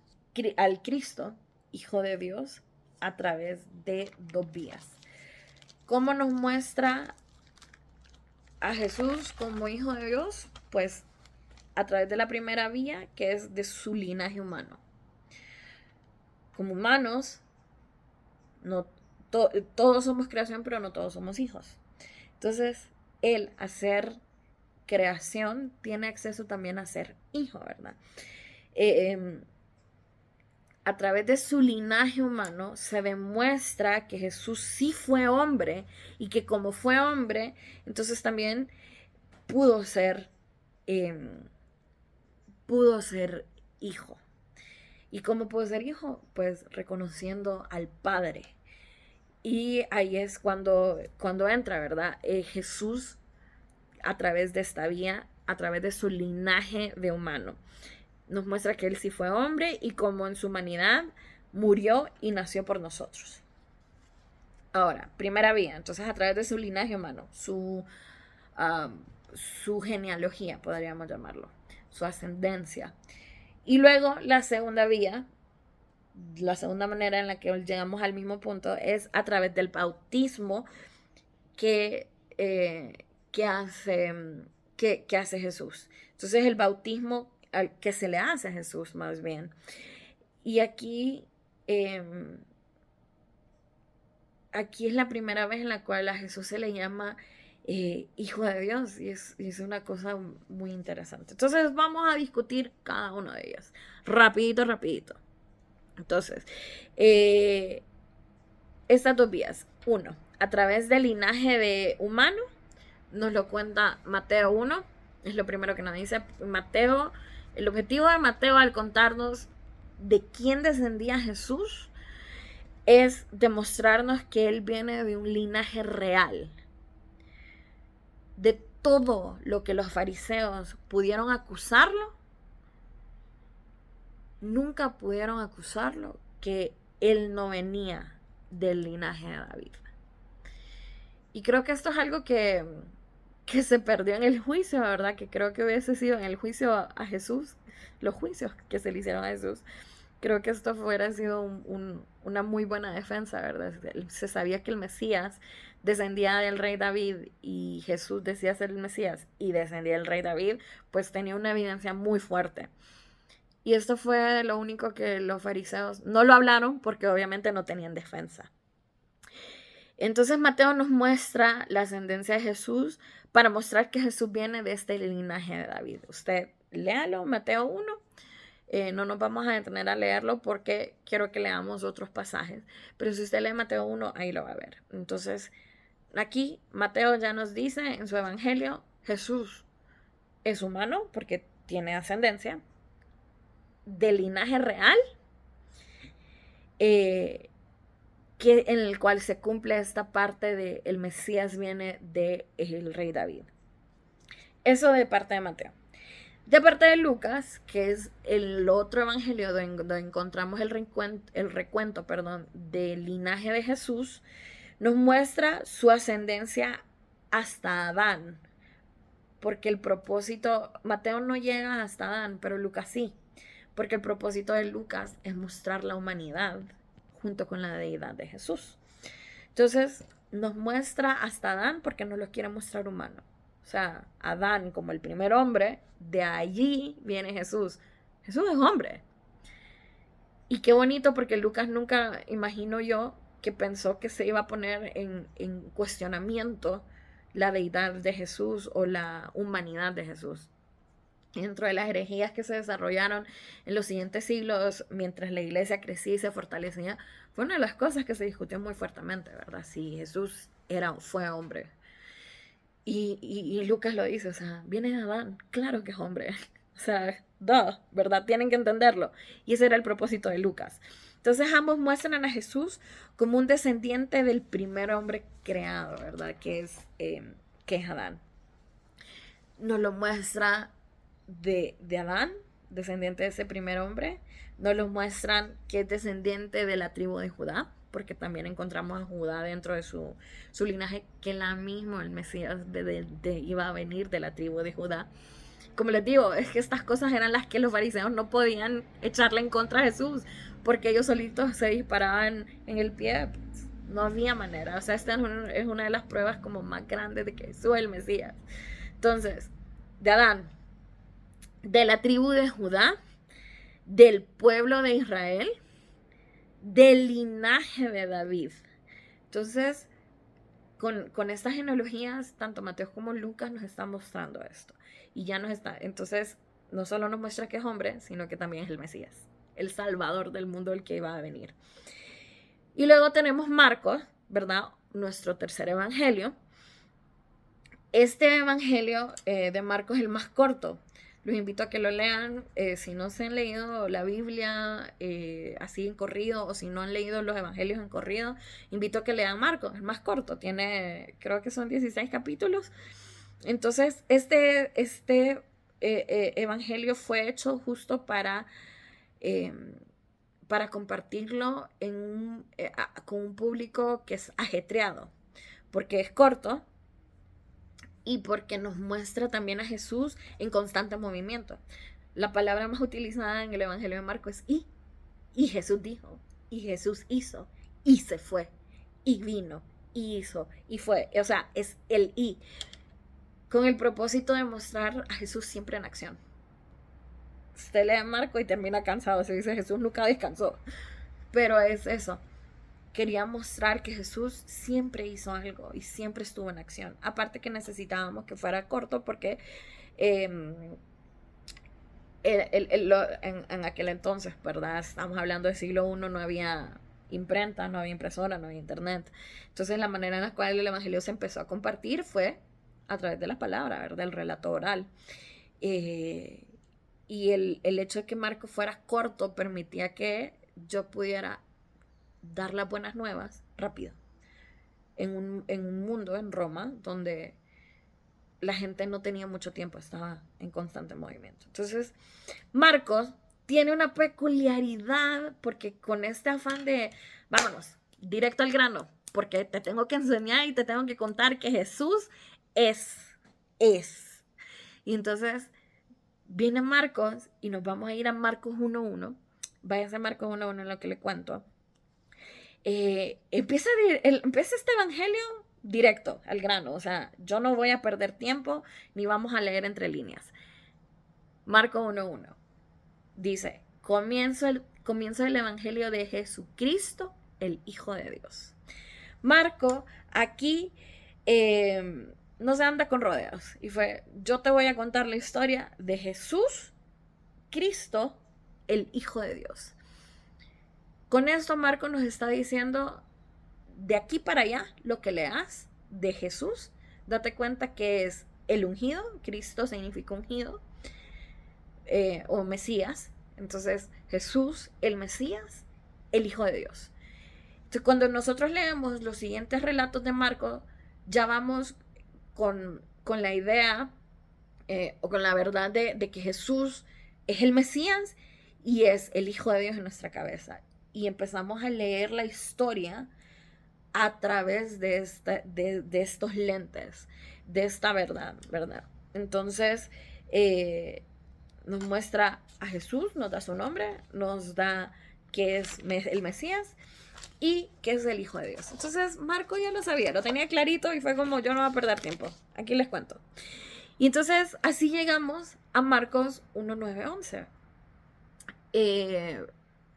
Cristo, Hijo de Dios, a través de dos vías. ¿Cómo nos muestra a Jesús como Hijo de Dios? Pues a través de la primera vía, que es de su linaje humano. Como humanos, no todos somos creación, pero no todos somos hijos. Entonces, él, a ser creación, tiene acceso también a ser hijo, ¿verdad? A través de su linaje humano se demuestra que Jesús sí fue hombre y que como fue hombre, entonces también pudo ser hijo. ¿Y cómo pudo ser hijo? Pues reconociendo al Padre. Y ahí es cuando entra, ¿verdad? Jesús, a través de esta vía, a través de su linaje de humano, nos muestra que él sí fue hombre y como en su humanidad murió y nació por nosotros. Ahora, primera vía, entonces a través de su linaje humano, su genealogía, podríamos llamarlo, su ascendencia. Y luego la segunda vía, la segunda manera en la que llegamos al mismo punto es a través del bautismo que hace Jesús. Entonces el bautismo que se le hace a Jesús más bien. Y aquí es la primera vez en la cual a Jesús se le llama hijo de Dios, y es una cosa muy interesante. Entonces vamos a discutir cada una de ellas, rapidito. Entonces, estas dos vías. Uno, a través del linaje de humano, nos lo cuenta Mateo 1, es lo primero que nos dice Mateo. El objetivo de Mateo al contarnos de quién descendía Jesús es demostrarnos que él viene de un linaje real. De todo lo que los fariseos pudieron acusarlo, nunca pudieron acusarlo que él no venía del linaje de David. Y creo que esto es algo que se perdió en el juicio, ¿verdad? Que creo que hubiese sido en el juicio a Jesús, los juicios que se le hicieron a Jesús. Creo que esto hubiera sido una muy buena defensa, ¿verdad? Se sabía que el Mesías descendía del rey David y Jesús decía ser el Mesías y descendía del rey David, pues tenía una evidencia muy fuerte. Y esto fue lo único que los fariseos no lo hablaron porque obviamente no tenían defensa. Entonces Mateo nos muestra la ascendencia de Jesús para mostrar que Jesús viene de este linaje de David. Usted léalo, Mateo 1. No nos vamos a detener a leerlo porque quiero que leamos otros pasajes. Pero si usted lee Mateo 1, ahí lo va a ver. Entonces, aquí Mateo ya nos dice en su evangelio, Jesús es humano porque tiene ascendencia de linaje real, en el cual se cumple esta parte de el Mesías viene del rey David. Eso de parte de Mateo. De parte de Lucas, que es el otro evangelio donde encontramos el recuento del linaje de Jesús, nos muestra su ascendencia hasta Adán. Porque el propósito, Mateo no llega hasta Adán, pero Lucas sí. Porque el propósito de Lucas es mostrar la humanidad junto con la deidad de Jesús. Entonces, nos muestra hasta Adán porque nos lo quiere mostrar humano. O sea, Adán como el primer hombre, de allí viene Jesús. Jesús es hombre. Y qué bonito porque Lucas nunca, imagino yo, que pensó que se iba a poner en cuestionamiento la deidad de Jesús o la humanidad de Jesús. Dentro de las herejías que se desarrollaron en los siguientes siglos, mientras la iglesia crecía y se fortalecía, fue una de las cosas que se discutió muy fuertemente, ¿verdad? Si Jesús fue hombre. Y Lucas lo dice, o sea, viene de Adán, claro que es hombre. O sea, ¿verdad? Tienen que entenderlo. Y ese era el propósito de Lucas. Entonces ambos muestran a Jesús como un descendiente del primer hombre creado, ¿verdad? Que es Adán. Nos lo muestra de Adán, descendiente de ese primer hombre. Nos lo muestran que es descendiente de la tribu de Judá, porque también encontramos a Judá dentro de su linaje, que el Mesías iba a venir de la tribu de Judá. Como les digo, es que estas cosas eran las que los fariseos no podían echarle en contra a Jesús, porque ellos solitos se disparaban en el pie. Pues, no había manera. O sea, esta es una de las pruebas como más grandes de que Jesús es el Mesías. Entonces, de Adán, de la tribu de Judá, del pueblo de Israel, del linaje de David. Entonces, con estas genealogías, tanto Mateo como Lucas nos están mostrando esto. Y ya nos está. Entonces, no solo nos muestra que es hombre, sino que también es el Mesías, el Salvador del mundo, el que iba a venir. Y luego tenemos Marcos, ¿verdad? Nuestro tercer evangelio. Este evangelio de Marcos es el más corto. Los invito a que lo lean. Si no se han leído la Biblia así en corrido, o si no han leído los evangelios en corrido, invito a que lean Marcos, el más corto. Tiene, creo que son 16 capítulos. Entonces, este evangelio fue hecho justo para compartirlo con un público que es ajetreado, porque es corto y porque nos muestra también a Jesús en constante movimiento. La palabra más utilizada en el evangelio de Marcos es y Jesús dijo, y Jesús hizo, y se fue, y vino, y hizo, y fue. O sea, es el y, con el propósito de mostrar a Jesús siempre en acción. Usted lee Marco y termina cansado, se dice Jesús nunca descansó, pero es eso, quería mostrar que Jesús siempre hizo algo y siempre estuvo en acción. Aparte que necesitábamos que fuera corto porque en aquel entonces, ¿verdad? Estamos hablando del siglo I, no había imprenta, no había impresora, no había internet. Entonces la manera en la cual el evangelio se empezó a compartir fue a través de las palabras, ¿verdad? Del relato oral. Y el hecho de que Marcos fuera corto permitía que yo pudiera dar las buenas nuevas rápido. En un mundo, en Roma, donde la gente no tenía mucho tiempo, estaba en constante movimiento. Entonces, Marcos tiene una peculiaridad porque con este afán de, vámonos, directo al grano, porque te tengo que enseñar y te tengo que contar que Jesús es. Y entonces viene Marcos y nos vamos a ir a Marcos 1.1. Váyase a Marcos 1.1 en lo que le cuento. Empieza este evangelio directo al grano, o sea, yo no voy a perder tiempo ni vamos a leer entre líneas. Marcos 1.1 dice: comienzo el evangelio de Jesucristo, el Hijo de Dios. Marco aquí no se anda con rodeos y fue: yo te voy a contar la historia de Jesús, Cristo, el Hijo de Dios. Con esto Marco nos está diciendo, de aquí para allá, lo que leas de Jesús, date cuenta que es el ungido. Cristo significa ungido, o Mesías. Entonces Jesús, el Mesías, el Hijo de Dios. Entonces, cuando nosotros leemos los siguientes relatos de Marco, ya vamos con la idea o con la verdad de que Jesús es el Mesías y es el Hijo de Dios en nuestra cabeza. Y empezamos a leer la historia a través de estos lentes, de esta verdad. Entonces, nos muestra a Jesús, nos da su nombre, nos da que es el Mesías y que es el Hijo de Dios. Entonces, Marco ya lo sabía, lo tenía clarito y fue como: yo no voy a perder tiempo, aquí les cuento. Y entonces, así llegamos a Marcos 1.9.11.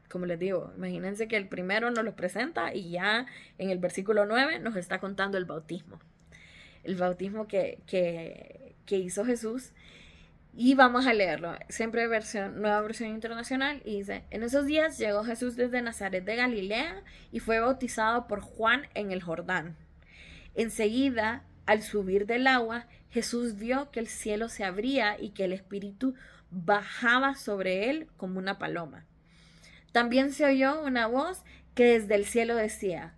Como les digo, imagínense que el primero nos lo presenta y ya en el versículo 9 nos está contando el bautismo. El bautismo que hizo Jesús. Y vamos a leerlo. Siempre nueva versión internacional. Y dice: en esos días llegó Jesús desde Nazaret de Galilea y fue bautizado por Juan en el Jordán. Enseguida, al subir del agua, Jesús vio que el cielo se abría y que el Espíritu bajaba sobre él como una paloma. También se oyó una voz que desde el cielo decía: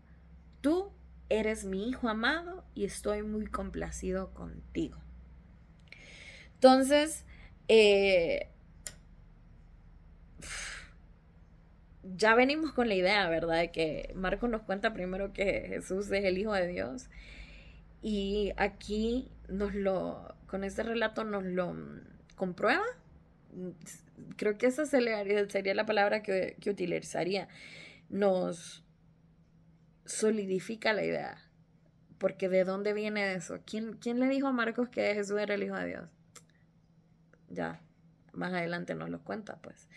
tú eres mi Hijo amado y estoy muy complacido contigo. Entonces, ya venimos con la idea, ¿verdad? De que Marcos nos cuenta primero que Jesús es el Hijo de Dios. Y aquí con este relato nos lo comprueba. Creo que esa sería la palabra que utilizaría. Nos solidifica la idea. Porque ¿de dónde viene eso? ¿Quién le dijo a Marcos que Jesús era el Hijo de Dios? Ya, más adelante nos lo cuenta, pues.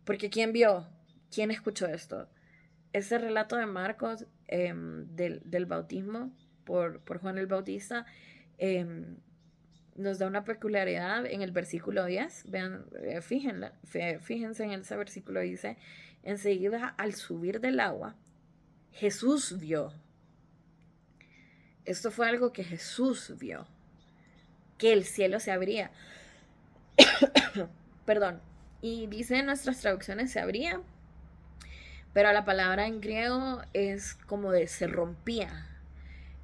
Porque ¿quién vio? ¿Quién escuchó esto? Ese relato de Marcos del bautismo por Juan el Bautista nos da una peculiaridad en el versículo 10. Vean, fíjense en ese versículo, dice: enseguida, al subir del agua, Jesús vio. Esto fue algo que Jesús vio, que el cielo se abría. Perdón. Y dice en nuestras traducciones se abría, pero la palabra en griego es como de se rompía.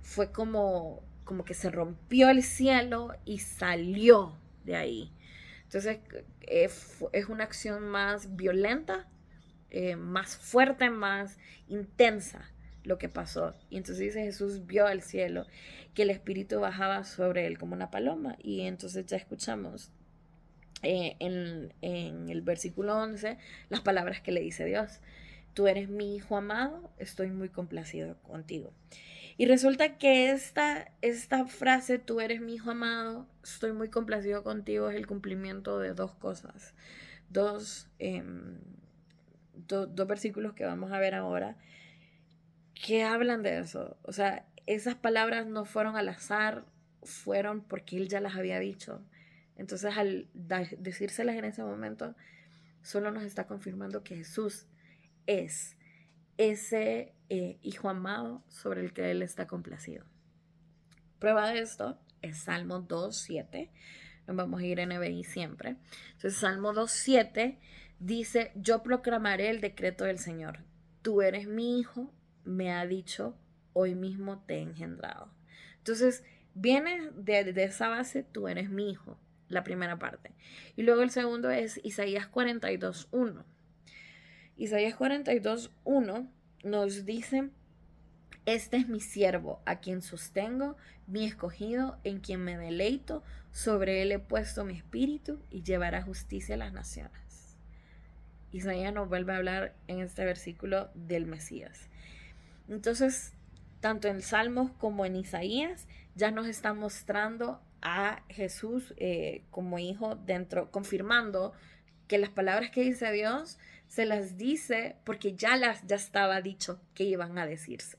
Fue como que se rompió el cielo y salió de ahí. Entonces es una acción más violenta, más fuerte, más intensa lo que pasó. Y entonces dice: Jesús vio al cielo, que el Espíritu bajaba sobre él como una paloma. Y entonces ya escuchamos en el versículo 11 las palabras que le dice Dios: tú eres mi Hijo amado, estoy muy complacido contigo. Y resulta que esta frase, tú eres mi Hijo amado, estoy muy complacido contigo, es el cumplimiento de dos cosas. Dos versículos que vamos a ver ahora. que hablan de eso. O sea, esas palabras no fueron al azar, fueron porque él ya las había dicho. Entonces, al decírselas en ese momento, solo nos está confirmando que Jesús es ese hijo amado sobre el que él está complacido. Prueba de esto es Salmo 2:7. Nos vamos a ir en NBI siempre. Entonces, Salmo 2:7 dice: yo proclamaré el decreto del Señor. Tú eres mi hijo, me ha dicho, hoy mismo te he engendrado. Entonces, viene de esa base: tú eres mi hijo, la primera parte. Y luego el segundo es Isaías 42:1. Isaías 42:1 nos dice: este es mi siervo, a quien sostengo, mi escogido, en quien me deleito, sobre él he puesto mi espíritu y llevará justicia a las naciones. Isaías nos vuelve a hablar en este versículo del Mesías. Entonces, tanto en Salmos como en Isaías, ya nos está mostrando a Jesús como hijo dentro, confirmando que las palabras que dice Dios se las dice porque ya estaba dicho que iban a decirse.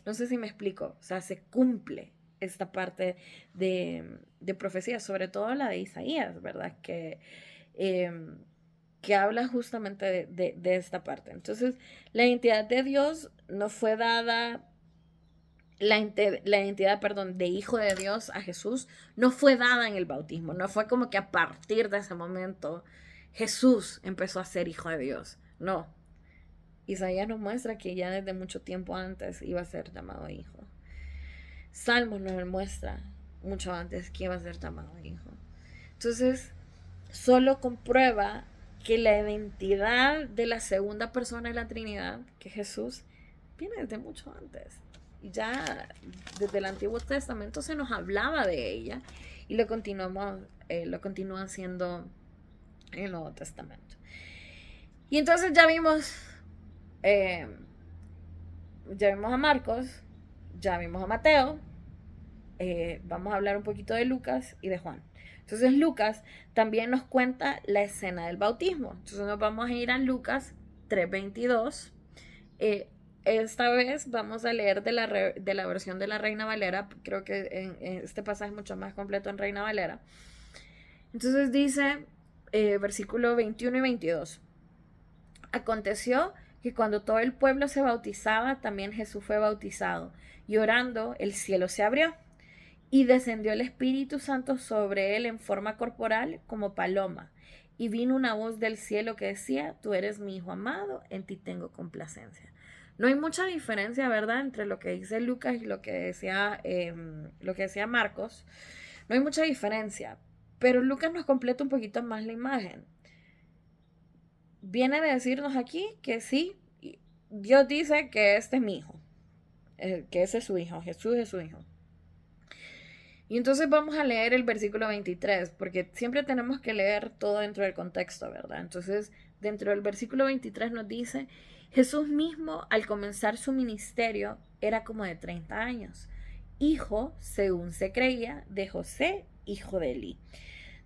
No sé si me explico, o sea, se cumple esta parte de profecía, sobre todo la de Isaías, ¿verdad? Que habla justamente de esta parte. Entonces, la identidad de Dios no fue dada, la identidad, de hijo de Dios a Jesús no fue dada en el bautismo, no fue como que a partir de ese momento Jesús empezó a ser hijo de Dios, no. Isaías nos muestra que ya desde mucho tiempo antes iba a ser llamado hijo. Salmos nos muestra mucho antes que iba a ser llamado hijo. Entonces, solo comprueba que la identidad de la segunda persona de la Trinidad, que Jesús, viene desde mucho antes. Y ya desde el Antiguo Testamento se nos hablaba de ella y lo continúa haciendo en el Nuevo Testamento. Y entonces ya vimos a Marcos, ya vimos a Mateo, vamos a hablar un poquito de Lucas y de Juan. Entonces Lucas también nos cuenta la escena del bautismo. Entonces nos vamos a ir a Lucas 3:22. Esta vez vamos a leer de la versión de la Reina Valera. Creo que en este pasaje es mucho más completo en Reina Valera. Entonces dice, versículo 21 y 22. Aconteció que cuando todo el pueblo se bautizaba, también Jesús fue bautizado. Y orando, el cielo se abrió. Y descendió el Espíritu Santo sobre él en forma corporal como paloma. Y vino una voz del cielo que decía: tú eres mi hijo amado, en ti tengo complacencia. No hay mucha diferencia, ¿verdad?, entre lo que dice Lucas y lo que decía Marcos. No hay mucha diferencia. Pero Lucas nos completa un poquito más la imagen. Viene de decirnos aquí que sí, Dios dice que este es mi hijo, que ese es su hijo, Jesús es su hijo. Y entonces vamos a leer el versículo 23, porque siempre tenemos que leer todo dentro del contexto, ¿verdad? Entonces, dentro del versículo 23 nos dice: Jesús mismo, al comenzar su ministerio, era como de 30 años, hijo, según se creía, de José, hijo de Elí.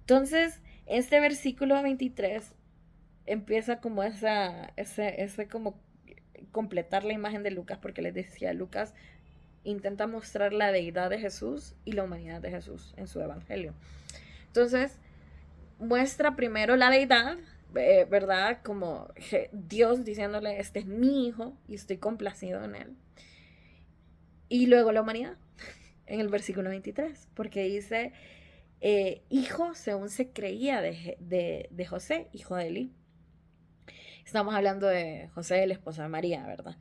Entonces, este versículo 23 empieza como ese como completar la imagen de Lucas, porque les decía, Lucas intenta mostrar la deidad de Jesús y la humanidad de Jesús en su evangelio. Entonces, muestra primero la deidad, ¿verdad? Como Dios diciéndole: este es mi hijo y estoy complacido en él. Y luego la humanidad, en el versículo 23, porque dice: hijo según se creía de José, hijo de Elí. Estamos hablando de José, el esposo de María, ¿verdad?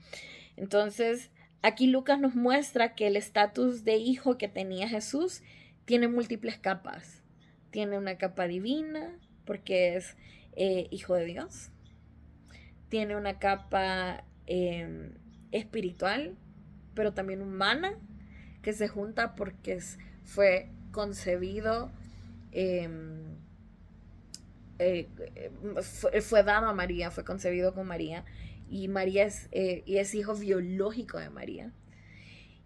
Entonces, aquí Lucas nos muestra que el estatus de hijo que tenía Jesús tiene múltiples capas. Tiene una capa divina, porque es hijo de Dios. Tiene una capa espiritual, pero también humana, que se junta porque fue concebido, fue dado a María, fue concebido con María, y María es hijo biológico de María.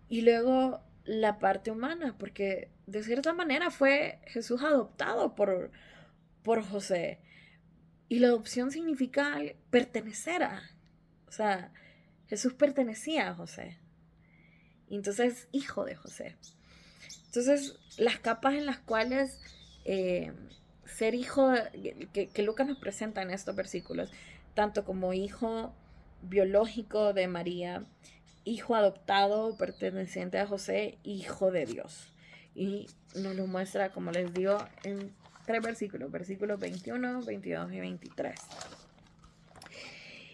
Y luego la parte humana, porque de cierta manera fue Jesús adoptado por José. Y la adopción significa pertenecer a. O sea, Jesús pertenecía a José. Y entonces, hijo de José. Entonces, las capas en las cuales ser hijo, que Lucas nos presenta en estos versículos, tanto como hijo biológico de María, hijo adoptado perteneciente a José, hijo de Dios. Y nos lo muestra, como les digo, en 3 versículos, versículos 21, 22 y 23.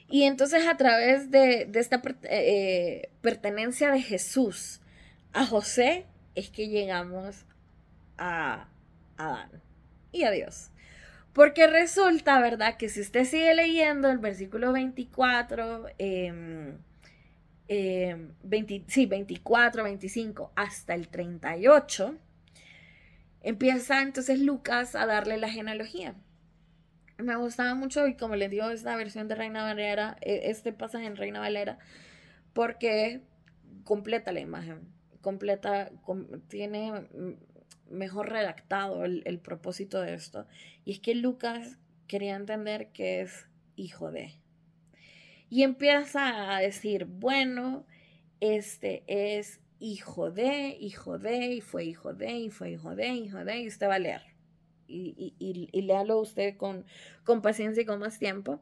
Y entonces a través de esta pertenencia de Jesús a José es que llegamos a Adán y a Dios. Porque resulta, ¿verdad? Que si usted sigue leyendo el versículo 24, 24, 25 hasta el 38, empieza entonces Lucas a darle la genealogía. Me gustaba mucho, y como les digo, esta versión de Reina Valera, este pasaje en Reina Valera, porque completa la imagen, tiene mejor redactado el propósito de esto. Y es que Lucas quería entender que es hijo de. Y empieza a decir, bueno, este es hijo de, y fue hijo de, y fue hijo de, y usted va a leer. Y léalo usted con paciencia y con más tiempo.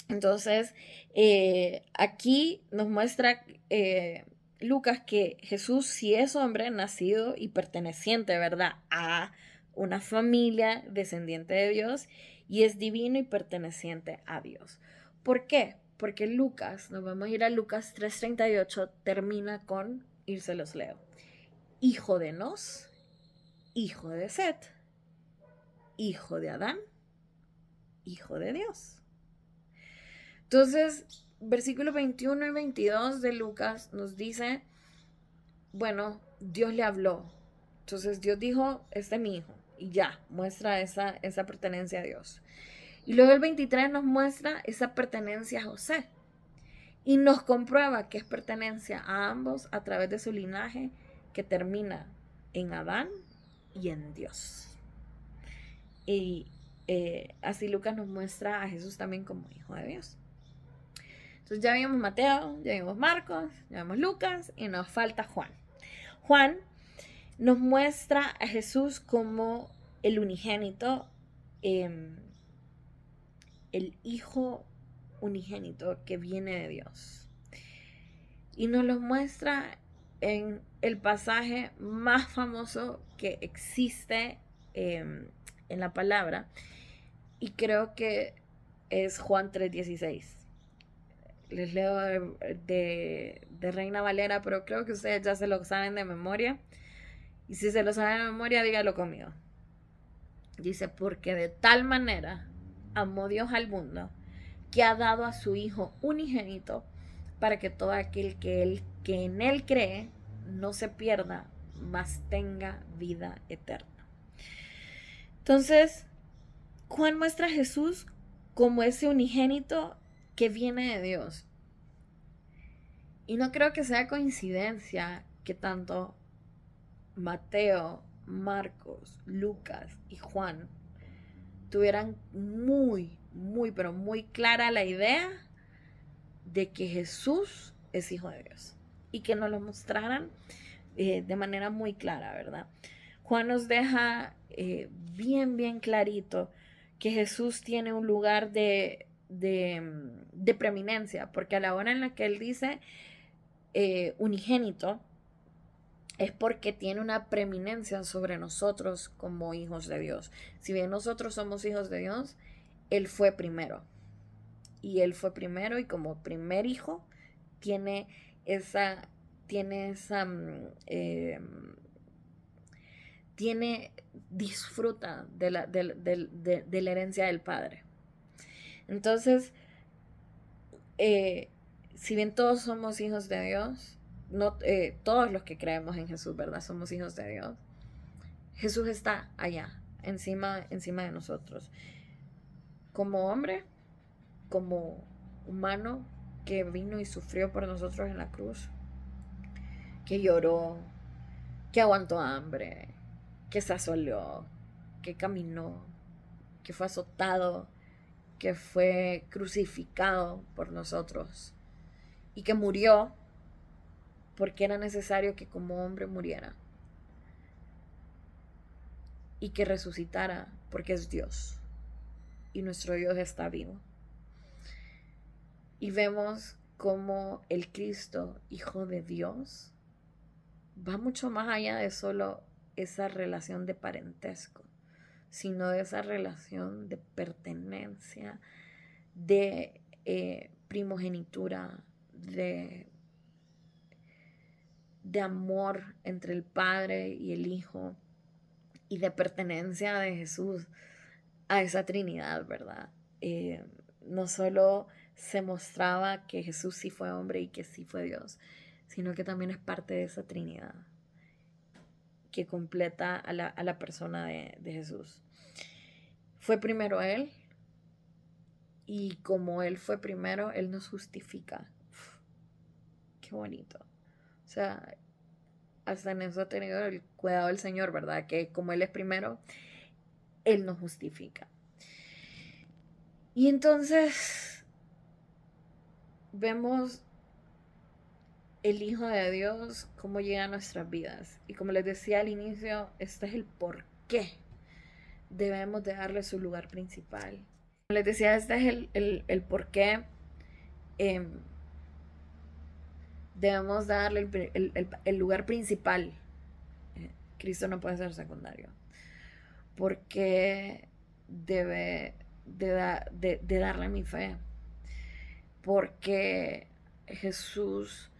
Entonces, aquí nos muestra Lucas que Jesús sí es hombre, nacido y perteneciente, ¿verdad?, a una familia descendiente de Dios, y es divino y perteneciente a Dios. ¿Por qué? Porque Lucas, nos vamos a ir a Lucas 3:38, termina con, y se los leo, hijo de Nos, hijo de Set, hijo de Adán, hijo de Dios. Entonces, versículos 21 y 22 de Lucas nos dice, bueno, Dios le habló. Entonces Dios dijo, este es mi hijo. Y ya, muestra esa pertenencia a Dios. Y luego el 23 nos muestra esa pertenencia a José. Y nos comprueba que es pertenencia a ambos a través de su linaje que termina en Adán y en Dios. Y así Lucas nos muestra a Jesús también como hijo de Dios. Entonces ya vimos Mateo, ya vimos Marcos, ya vimos Lucas y nos falta Juan. Juan nos muestra a Jesús como el unigénito, el hijo unigénito que viene de Dios. Y nos lo muestra en el pasaje más famoso que existe en la palabra. Y creo que es Juan 3:16. Les leo de Reina Valera, pero creo que ustedes ya se lo saben de memoria. Y si se lo saben de memoria, dígalo conmigo. Dice, porque de tal manera amó Dios al mundo, que ha dado a su Hijo unigénito, para que todo aquel que en Él cree no se pierda, mas tenga vida eterna. Entonces, Juan muestra a Jesús como ese unigénito que viene de Dios. Y no creo que sea coincidencia que tanto Mateo, Marcos, Lucas y Juan tuvieran pero muy clara la idea de que Jesús es hijo de Dios. Y que nos lo mostraran de manera muy clara, ¿verdad? Juan nos deja bien clarito que Jesús tiene un lugar de preeminencia, porque a la hora en la que él dice unigénito, es porque tiene una preeminencia sobre nosotros como hijos de Dios. Si bien nosotros somos hijos de Dios, Él fue primero. Y Él fue primero, y como primer hijo disfruta de la herencia del Padre. Entonces, si bien todos somos hijos de Dios, no todos los que creemos en Jesús, ¿verdad?, somos hijos de Dios. Jesús está allá, encima de nosotros. Como hombre, como humano que vino y sufrió por nosotros en la cruz, que lloró, que aguantó hambre, que se asoleó, que caminó, que fue azotado, que fue crucificado por nosotros y que murió porque era necesario que como hombre muriera y que resucitara porque es Dios y nuestro Dios está vivo. Y vemos cómo el Cristo, Hijo de Dios, va mucho más allá de solo esa relación de parentesco, sino de esa relación de pertenencia, de primogenitura, de amor entre el Padre y el Hijo, y de pertenencia de Jesús a esa Trinidad, ¿verdad? No solo se mostraba que Jesús sí fue hombre y que sí fue Dios, sino que también es parte de esa Trinidad que completa a la persona de Jesús. Fue primero Él, y como Él fue primero, Él nos justifica. Uf, qué bonito. O sea, hasta en eso ha tenido el cuidado del Señor, ¿verdad? Que como Él es primero, Él nos justifica. Y entonces vemos el Hijo de Dios, cómo llega a nuestras vidas. Y como les decía al inicio, este es el por qué debemos de darle su lugar principal. Como les decía, este es el por qué debemos darle el lugar principal. Cristo no puede ser secundario. Porque debe de darle mi fe. Porque Jesús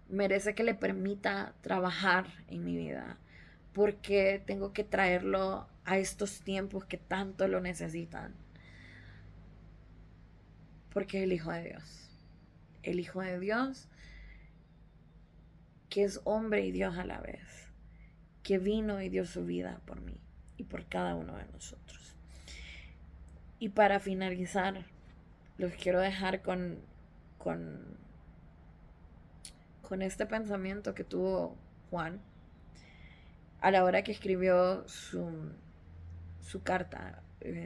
merece que le permita trabajar en mi vida, porque tengo que traerlo a estos tiempos que tanto lo necesitan, porque es el Hijo de Dios que es hombre y Dios a la vez, que vino y dio su vida por mí y por cada uno de nosotros. Y para finalizar, los quiero dejar con este pensamiento que tuvo Juan a la hora que escribió su carta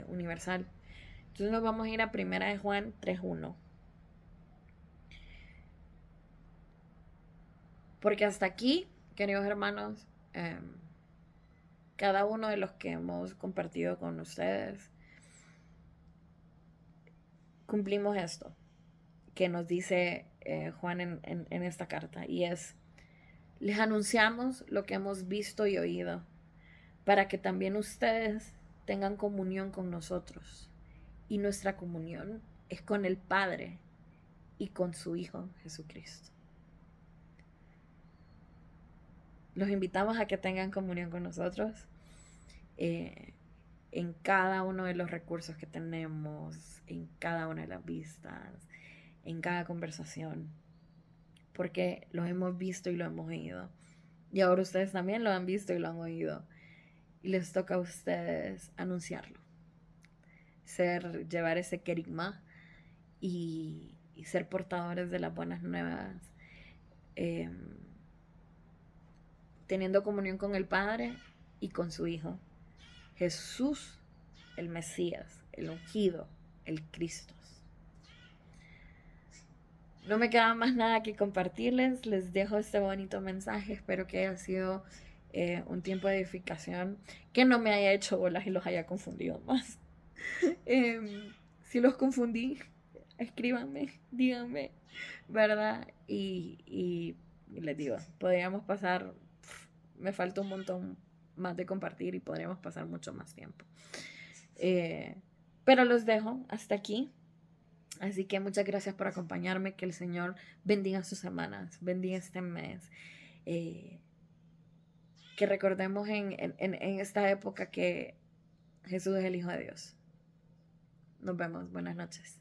universal. Entonces nos vamos a ir a 1 Juan 3:1. Porque hasta aquí, queridos hermanos, cada uno de los que hemos compartido con ustedes, cumplimos esto que nos dice Juan en esta carta, y es: les anunciamos lo que hemos visto y oído, para que también ustedes tengan comunión con nosotros. Y nuestra comunión es con el Padre y con su Hijo Jesucristo. Los invitamos a que tengan comunión con nosotros en cada uno de los recursos que tenemos, en cada una de las vistas, en cada conversación, porque los hemos visto y lo hemos oído. Y ahora ustedes también lo han visto y lo han oído. Y les toca a ustedes anunciarlo. Llevar ese querigma y ser portadores de las buenas nuevas. Teniendo comunión con el Padre y con su Hijo. Jesús, el Mesías, el ungido, el Cristo. No me queda más nada que compartirles. Les dejo este bonito mensaje. Espero que haya sido un tiempo de edificación, que no me haya hecho bolas y los haya confundido más. Si los confundí, escríbanme, díganme, ¿verdad? Y les digo, podríamos pasar, me falta un montón más de compartir y podríamos pasar mucho más tiempo. Pero los dejo hasta aquí. Así que muchas gracias por acompañarme. Que el Señor bendiga sus semanas, bendiga este mes. Que recordemos en esta época que Jesús es el Hijo de Dios. Nos vemos. Buenas noches.